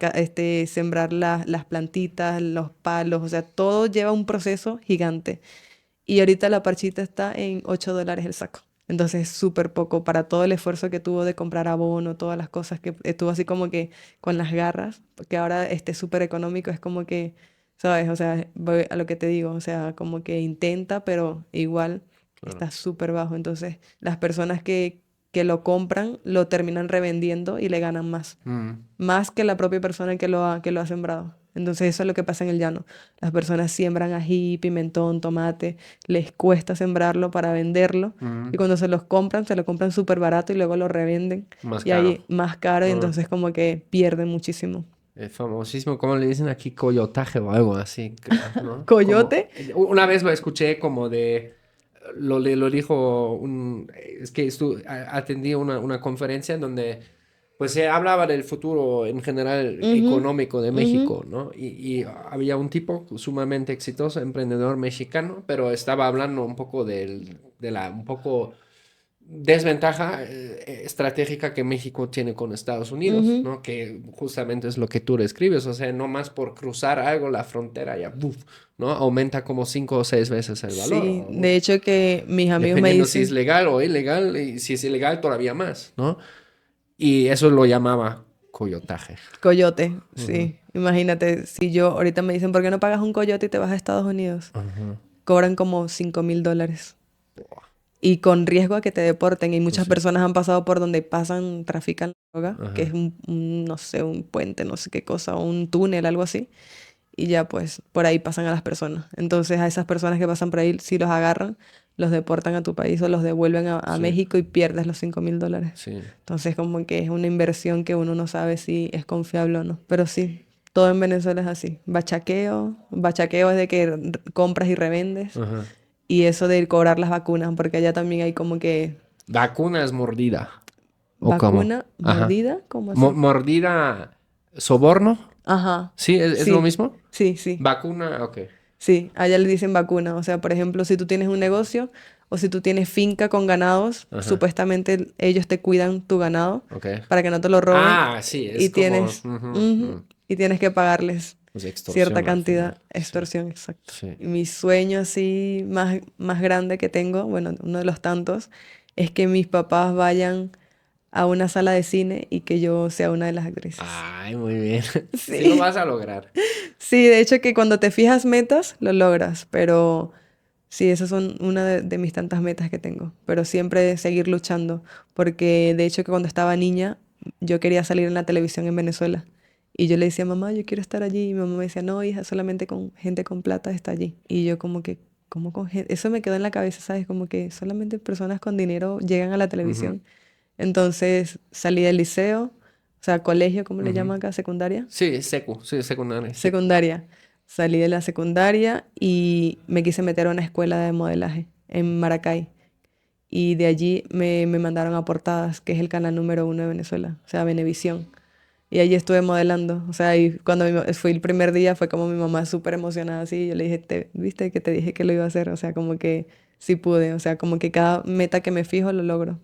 S1: sembrar las plantitas, los palos, o sea, todo lleva un proceso gigante. Y ahorita la parchita está en $8 el saco. Entonces es súper poco para todo el esfuerzo que tuvo de comprar abono, todas las cosas que estuvo así como que con las garras, porque ahora este súper económico es como que, ¿sabes? O sea, voy a lo que te digo, o sea, como que intenta, pero igual
S3: Claro.
S1: está súper bajo. Entonces las personas que lo compran lo terminan revendiendo y le ganan más.
S3: Mm,
S1: Más que la propia persona que lo ha sembrado. Entonces eso es lo que pasa en el llano. Las personas siembran ají, pimentón, tomate, les cuesta sembrarlo para venderlo y cuando se lo compran súper barato y luego lo revenden
S3: Más
S1: y
S3: caro.
S1: ahí más caro y
S3: Ah,
S1: entonces como que pierden muchísimo.
S3: es famosísimo, ¿cómo le dicen aquí? Coyotaje o algo así, creo, ¿no? Como,
S1: Coyote,
S3: una vez lo escuché como de, lo dijo es que atendí una conferencia en donde pues se hablaba del futuro en general
S1: ujú,
S3: económico de
S1: ujú,
S3: México, ¿no? Y había un tipo sumamente exitoso, emprendedor mexicano, pero estaba hablando un poco de la, un poco desventaja estratégica que México tiene con Estados Unidos,
S1: ujú.
S3: ¿no? Que justamente es lo que tú describes, o sea, no más por cruzar algo la frontera ya, ¡buf! ¿No? Aumenta como 5 o 6 veces el valor,
S1: Sí, de hecho que mis amigos me
S3: dependiendo si es
S1: dicen,
S3: legal o ilegal, y si es ilegal todavía más, ¿no? Y eso lo llamaba coyotaje.
S1: coyote,
S3: Ujú.
S1: sí. Imagínate, si yo ahorita me dicen, ¿por qué no pagas un coyote y te vas a Estados Unidos?
S3: Ajá.
S1: Cobran como $5,000 y con riesgo a que te deporten. Y
S3: Pues
S1: muchas
S3: sí.
S1: personas han pasado por donde trafican droga, que es
S3: Ajá.
S1: no sé, un puente, no sé qué cosa, o un túnel, algo así. Y ya pues por ahí pasan a las personas. Entonces a esas personas que pasan por ahí, si los agarran, los deportan a tu país o los devuelven a
S3: Sí,
S1: México y pierdes los $5,000.
S3: sí.
S1: Entonces como que es una inversión que uno no sabe si es confiable o no. Pero sí, todo en Venezuela es así. Bachaqueo. Bachaqueo es de que compras y revendes.
S3: Ajá.
S1: Y eso de cobrar las vacunas, porque allá también hay como que
S3: Vacuna es mordida. ¿O cómo?
S1: vacuna
S3: Ajá.
S1: mordida, ¿cómo así?
S3: Mordida, soborno.
S1: Ajá,
S3: Sí, es lo
S1: sí,
S3: mismo.
S1: sí, sí,
S3: Vacuna, ok.
S1: sí, allá le dicen vacuna. O sea, por ejemplo, si tú tienes un negocio o si tú tienes finca con ganados,
S3: Ajá.
S1: supuestamente ellos te cuidan tu ganado
S3: Ok.
S1: para que no te lo roben
S3: Ah, sí, es
S1: y
S3: como
S1: ujú, y tienes que pagarles
S3: pues
S1: cierta
S3: extorsión al
S1: cantidad,
S3: final. Sí,
S1: extorsión, exacto.
S3: sí.
S1: Y mi sueño así más grande que tengo, bueno, uno de los tantos, es que mis papás vayan a una sala de cine y que yo sea una de las actrices.
S3: Ay, muy bien. Sí lo
S1: Sí,
S3: vas a lograr.
S1: sí, de hecho que cuando te fijas metas, lo logras, pero sí, esas son una de mis tantas metas que tengo, pero siempre seguir luchando, porque de hecho que cuando estaba niña yo quería salir en la televisión en Venezuela Y yo le decía, mamá, yo quiero estar allí. Y mi mamá me decía, no, hija, solamente con gente con plata está allí. Y yo como que, ¿cómo con gente? Eso me quedó en la cabeza, ¿sabes? Como que solamente personas con dinero llegan a la televisión. Entonces salí del liceo, o sea, colegio, ¿cómo le llaman acá? Secundaria.
S3: Sí, secundaria. Sí.
S1: Secundaria. Salí de la secundaria y me quise meter a una escuela de modelaje en Maracay. Y de allí me mandaron a Portadas, que es el canal número 1 de Venezuela, o sea, Venevisión. Y allí estuve modelando, o sea, y cuando fui el primer día fue como mi mamá súper emocionada así, yo le dije, ¿viste que te dije que lo iba a hacer? O sea, como que sí pude, o sea, como que cada meta que me fijo lo logro.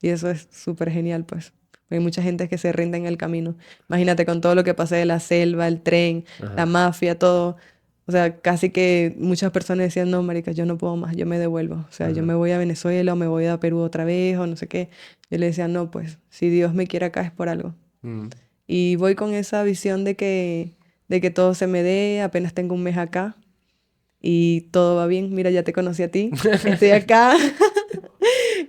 S1: Y eso es súper genial, pues. Hay mucha gente que se rinde en el camino. Imagínate con todo lo que pasé de la selva, el tren, la mafia, todo. O sea, casi que muchas personas decían, no, marica, yo no puedo más, yo me devuelvo. O sea, yo me voy a Venezuela o me voy a Perú otra vez o no sé qué. Yo le decía, no, pues, si Dios me quiere acá es por algo. Y voy con esa visión de que todo se me dé, apenas tengo un mes acá y todo va bien. Mira, ya te conocí a ti, estoy acá.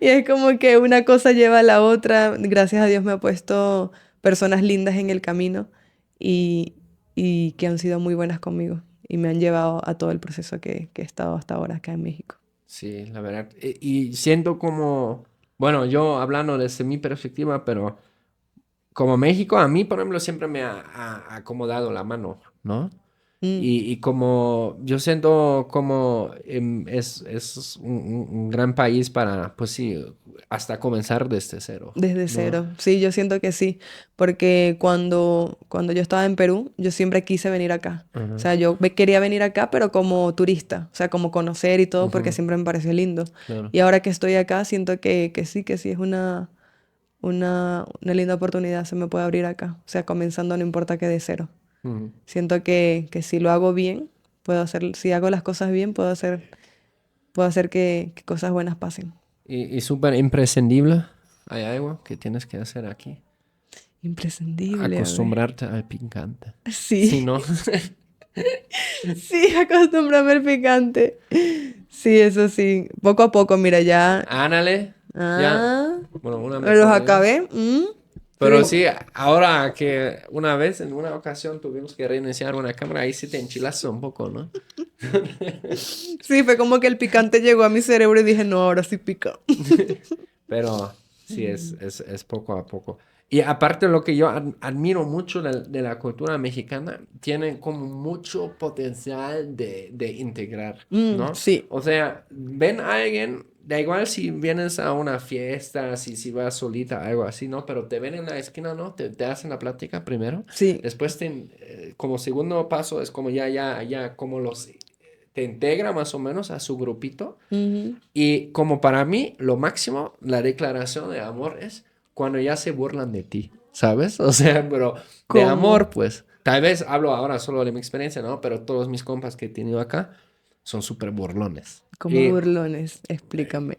S1: Y es como que una cosa lleva a la otra. Gracias a Dios me ha puesto personas lindas en el camino y que han sido muy buenas conmigo y me han llevado a todo el proceso que he estado hasta ahora acá en México.
S3: Sí, la verdad. Y siento como, bueno, yo hablando desde mi perspectiva, pero como México, a mí, por ejemplo, siempre me ha acomodado la mano, ¿no? Y como yo siento como es un gran país para, pues sí, hasta comenzar desde cero,
S1: Desde
S3: ¿no?
S1: cero. Sí, yo siento que sí. Porque cuando yo estaba en Perú, yo siempre quise venir acá. O sea, yo quería venir acá, pero como turista. O sea, como conocer y todo, porque siempre me pareció lindo.
S3: Claro.
S1: Y ahora que estoy acá, siento que sí es una linda oportunidad. Se me puede abrir acá. O sea, comenzando no importa que de cero.
S3: Ujú.
S1: Siento que si lo hago bien, si hago las cosas bien, puedo hacer que cosas buenas pasen.
S3: Y súper imprescindible. Hay algo que tienes que hacer aquí.
S1: Imprescindible, a ver.
S3: Acostumbrarte al picante.
S1: Sí.
S3: Si no,
S1: Sí, acostúmbrame al picante. Sí, eso sí. Poco a poco, mira, ya.
S3: ándale. Ya. Bueno, una
S1: Me los
S3: mejor idea.
S1: acabé.
S3: Pero sí, ahora que una vez, en una ocasión, tuvimos que reiniciar una cámara, ahí sí te enchilaste un poco, ¿no?
S1: Sí, fue como que el picante llegó a mi cerebro y dije, no, ahora sí pica.
S3: Pero sí, es poco a poco. Y aparte lo que yo admiro mucho de la cultura mexicana, tienen como mucho potencial de integrar, ¿no?
S1: Sí.
S3: O sea, ven a alguien, da igual si vienes a una fiesta, si vas solita, algo así, ¿no? Pero te ven en la esquina, ¿no? Te hacen la plática primero.
S1: Sí.
S3: Después, como segundo paso, es como ya, como te integra más o menos a su grupito. Y como para mí, lo máximo, la declaración de amor es cuando ya se burlan de ti, ¿sabes? O sea, pero de
S1: ¿Cómo?
S3: amor, pues. Tal vez hablo ahora solo de mi experiencia, ¿no? Pero todos mis compas que he tenido acá son súper burlones.
S1: Como
S3: Y,
S1: burlones, explícame.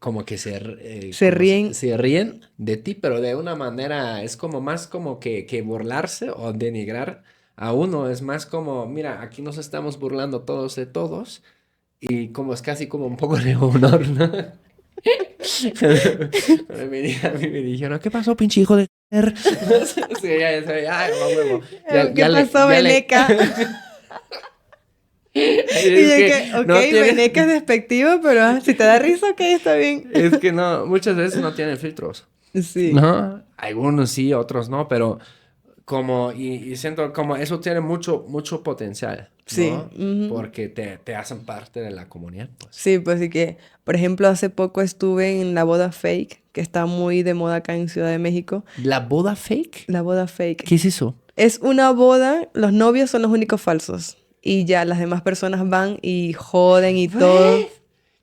S3: como que
S1: Se
S3: como
S1: ríen.
S3: se ríen de ti, pero de una manera, es como más como que burlarse o denigrar a uno. Es más como, mira, aquí nos estamos burlando todos de todos. Y como es casi como un poco de honor, ¿no? A mí me dijeron, ¿qué pasó, pinche hijo de... Sí, ya, huevo.
S1: ¿Qué pasó, Veneca? Y de que, ok,
S3: no tiene-
S1: Veneca es despectivo, pero si te da risa, ok, está bien.
S3: Es que no, muchas veces no tienen filtros.
S1: Sí.
S3: ¿No? Algunos sí, otros no, pero como, y siento como eso tiene mucho potencial, ¿no?
S1: Sí,
S3: Porque te hacen parte de la comunidad, pues.
S1: Sí, pues sí que, por ejemplo, hace poco estuve en la boda fake, que está muy de moda acá en Ciudad de México.
S3: ¿La boda fake?
S1: La boda fake.
S3: ¿Qué es eso?
S1: Es una boda, los novios son los únicos falsos. Y ya las demás personas van y joden y todo.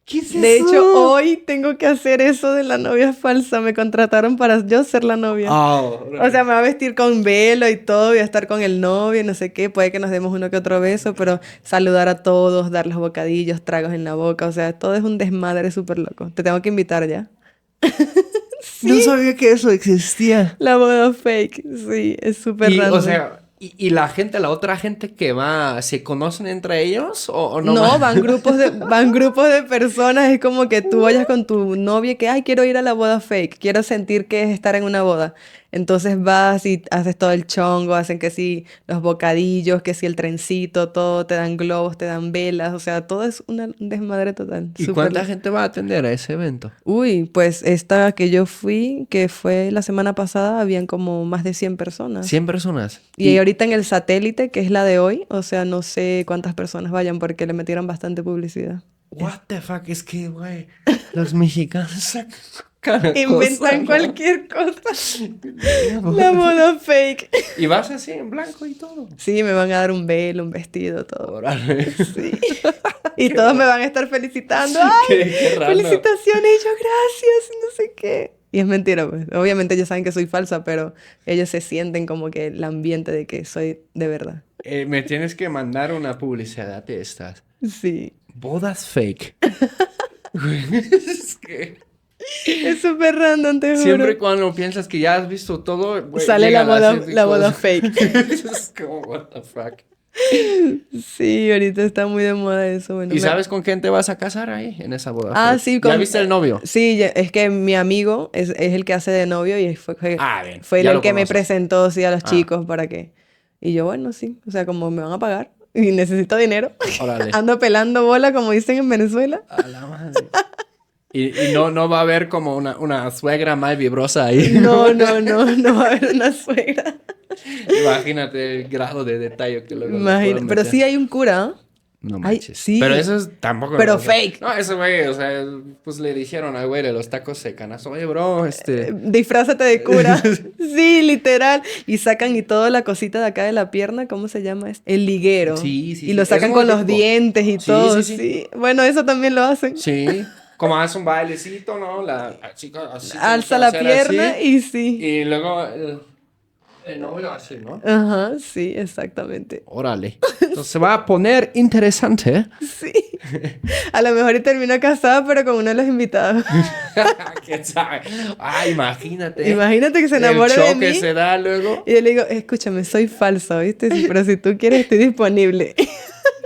S3: ¿Qué es
S1: De hecho, hoy tengo que hacer eso de la novia falsa. Me contrataron para yo ser la novia.
S3: Oh,
S1: O sea, me va a vestir con velo y todo, voy a estar con el novio, no sé qué, puede que nos demos uno que otro beso, pero saludar a todos, darles bocadillos, tragos en la boca, o sea, todo es un desmadre súper loco. Te tengo que invitar ya.
S3: No sabía que eso existía.
S1: La boda fake, sí, es súper
S3: Y,
S1: random.
S3: o sea, ¿y la otra gente que va, se conocen entre ellos o no?
S1: No, van grupos de personas, es como que tú vayas con tu novia que, ay, quiero ir a la boda fake, quiero sentir que es estar en una boda. Entonces vas y haces todo el chongo, hacen que sí los bocadillos, que sí el trencito, todo, te dan globos, te dan velas, o sea, todo es un desmadre total.
S3: ¿Y
S1: Súper
S3: cuánta
S1: lindo.
S3: gente va a atender a ese evento?
S1: Uy, pues esta que yo fui, que fue la semana pasada, habían como más de 100 personas.
S3: 100 personas.
S1: Y ahorita en el satélite, que es la de hoy, o sea, no sé cuántas personas vayan porque le metieron bastante publicidad.
S3: What the fuck, es que, güey, los mexicanos sacan cada
S1: Inventan
S3: cosa, ¿no?
S1: cualquier cosa. La moda fake.
S3: Y vas así en blanco y todo.
S1: Sí, me van a dar un velo, un vestido, todo.
S3: Órale.
S1: Sí. Y todos me van a estar felicitando. ¡Ay!
S3: Qué raro.
S1: Felicitaciones. Y yo, gracias, no sé qué. Y es mentira, pues. Obviamente ellos saben que soy falsa, pero ellos se sienten como que el ambiente de que soy de verdad.
S3: Me tienes que mandar una publicidad de estas.
S1: Sí.
S3: Bodas fake. Güey, es que
S1: Es súper random, te juro.
S3: siempre cuando piensas que ya has visto todo, güey,
S1: Sale la
S3: llegan
S1: boda,
S3: las
S1: la boda
S3: cosas.
S1: fake.
S3: Es como, what the fuck.
S1: Sí, ahorita está muy de moda eso. Bueno,
S3: ¿Y sabes con quién te vas a casar ahí, en esa boda
S1: Ah,
S3: fake?
S1: sí.
S3: ¿Ya viste el novio?
S1: Sí, es que mi amigo es el que hace de novio y
S3: Ah, bien.
S1: fue él
S3: Ya
S1: el
S3: lo
S1: que me
S3: conoces.
S1: presentó, sí, a los
S3: Ah.
S1: chicos para que... Y yo, bueno, sí. O sea, como me van a pagar y necesito dinero.
S3: Órale.
S1: Ando pelando bola, como dicen en Venezuela.
S3: A la madre. Y no va a haber como una suegra mal vibrosa ahí.
S1: No va a haber una suegra.
S3: Imagínate el grado de detalle que luego le
S1: Imagina,
S3: puedan
S1: pero
S3: meter.
S1: sí hay un cura. ¿Ah?
S3: No
S1: Ay,
S3: manches.
S1: sí.
S3: Pero eso es tampoco...
S1: Pero
S3: o sea,
S1: fake.
S3: No, ese güey, o sea, pues le dijeron al güey de los tacos de canazo, oye, bro,
S1: Disfrázate de cura. Sí, literal. Y sacan y toda la cosita de acá de la pierna, ¿cómo se llama? El liguero.
S3: Sí, sí,
S1: Y lo
S3: sí.
S1: sacan
S3: Es
S1: con
S3: muy
S1: los
S3: típico.
S1: dientes y
S3: Sí,
S1: todo.
S3: sí,
S1: Sí,
S3: sí.
S1: Bueno, eso también lo hacen.
S3: Sí. Como hace un bailecito, ¿no? La chica así.
S1: Alza
S3: tiene
S1: la
S3: que hacer
S1: pierna
S3: así,
S1: y sí.
S3: Y luego el novio así, ¿no?
S1: Ajá, sí, exactamente.
S3: Órale. Entonces se va a poner interesante.
S1: Sí. A lo mejor y termina casada, pero con uno de los invitados.
S3: ¿Quién sabe? Ah, imagínate.
S1: Imagínate que se enamore
S3: el
S1: de
S3: show que
S1: mí.
S3: se da luego.
S1: Y yo le digo, escúchame, soy falsa, ¿viste? Sí, pero si tú quieres, estoy disponible.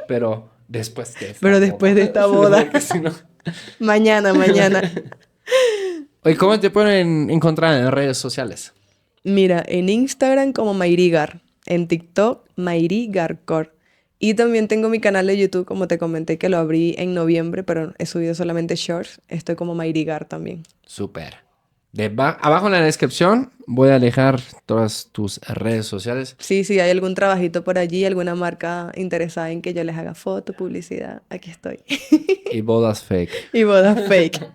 S3: Pero después de esta
S1: Pero después de esta boda.
S3: Porque si no...
S1: Mañana.
S3: Oye, ¿cómo te pueden encontrar en redes sociales?
S1: Mira, en Instagram como Mayrigar, en TikTok Mayrigarcor. Y también tengo mi canal de YouTube, como te comenté, que lo abrí en noviembre, pero he subido solamente shorts. Estoy como Mayrigar también.
S3: Súper. Abajo en la descripción voy a dejar todas tus redes sociales.
S1: Sí, si hay algún trabajito por allí, alguna marca interesada en que yo les haga foto, publicidad, aquí estoy.
S3: Y bodas fake.
S1: Y bodas fake.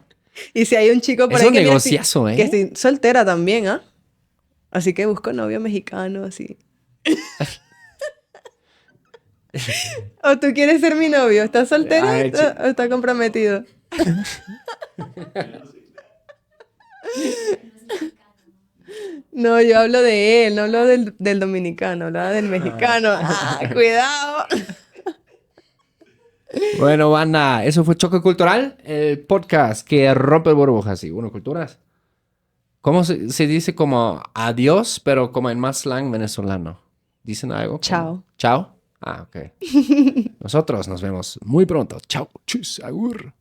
S1: Y si hay un chico por
S3: Es
S1: ahí
S3: un
S1: que mira,
S3: negociazo, ¿eh?
S1: que estoy soltera también, ¿ah? Así que busco novio mexicano, así. ¿O tú quieres ser mi novio? ¿Estás soltera
S3: Ay,
S1: o está comprometido? No, yo hablo de él, no hablo del dominicano, hablaba del mexicano. Ah, cuidado.
S3: Bueno, banda, eso fue Choque Cultural, el podcast que rompe burbujas y bueno, culturas. ¿Cómo se dice como adiós, pero como en más slang venezolano? ¿Dicen algo?
S1: Chao.
S3: ¿Chao? Ah, ok. Nosotros nos vemos muy pronto. Chao. Chus, agur.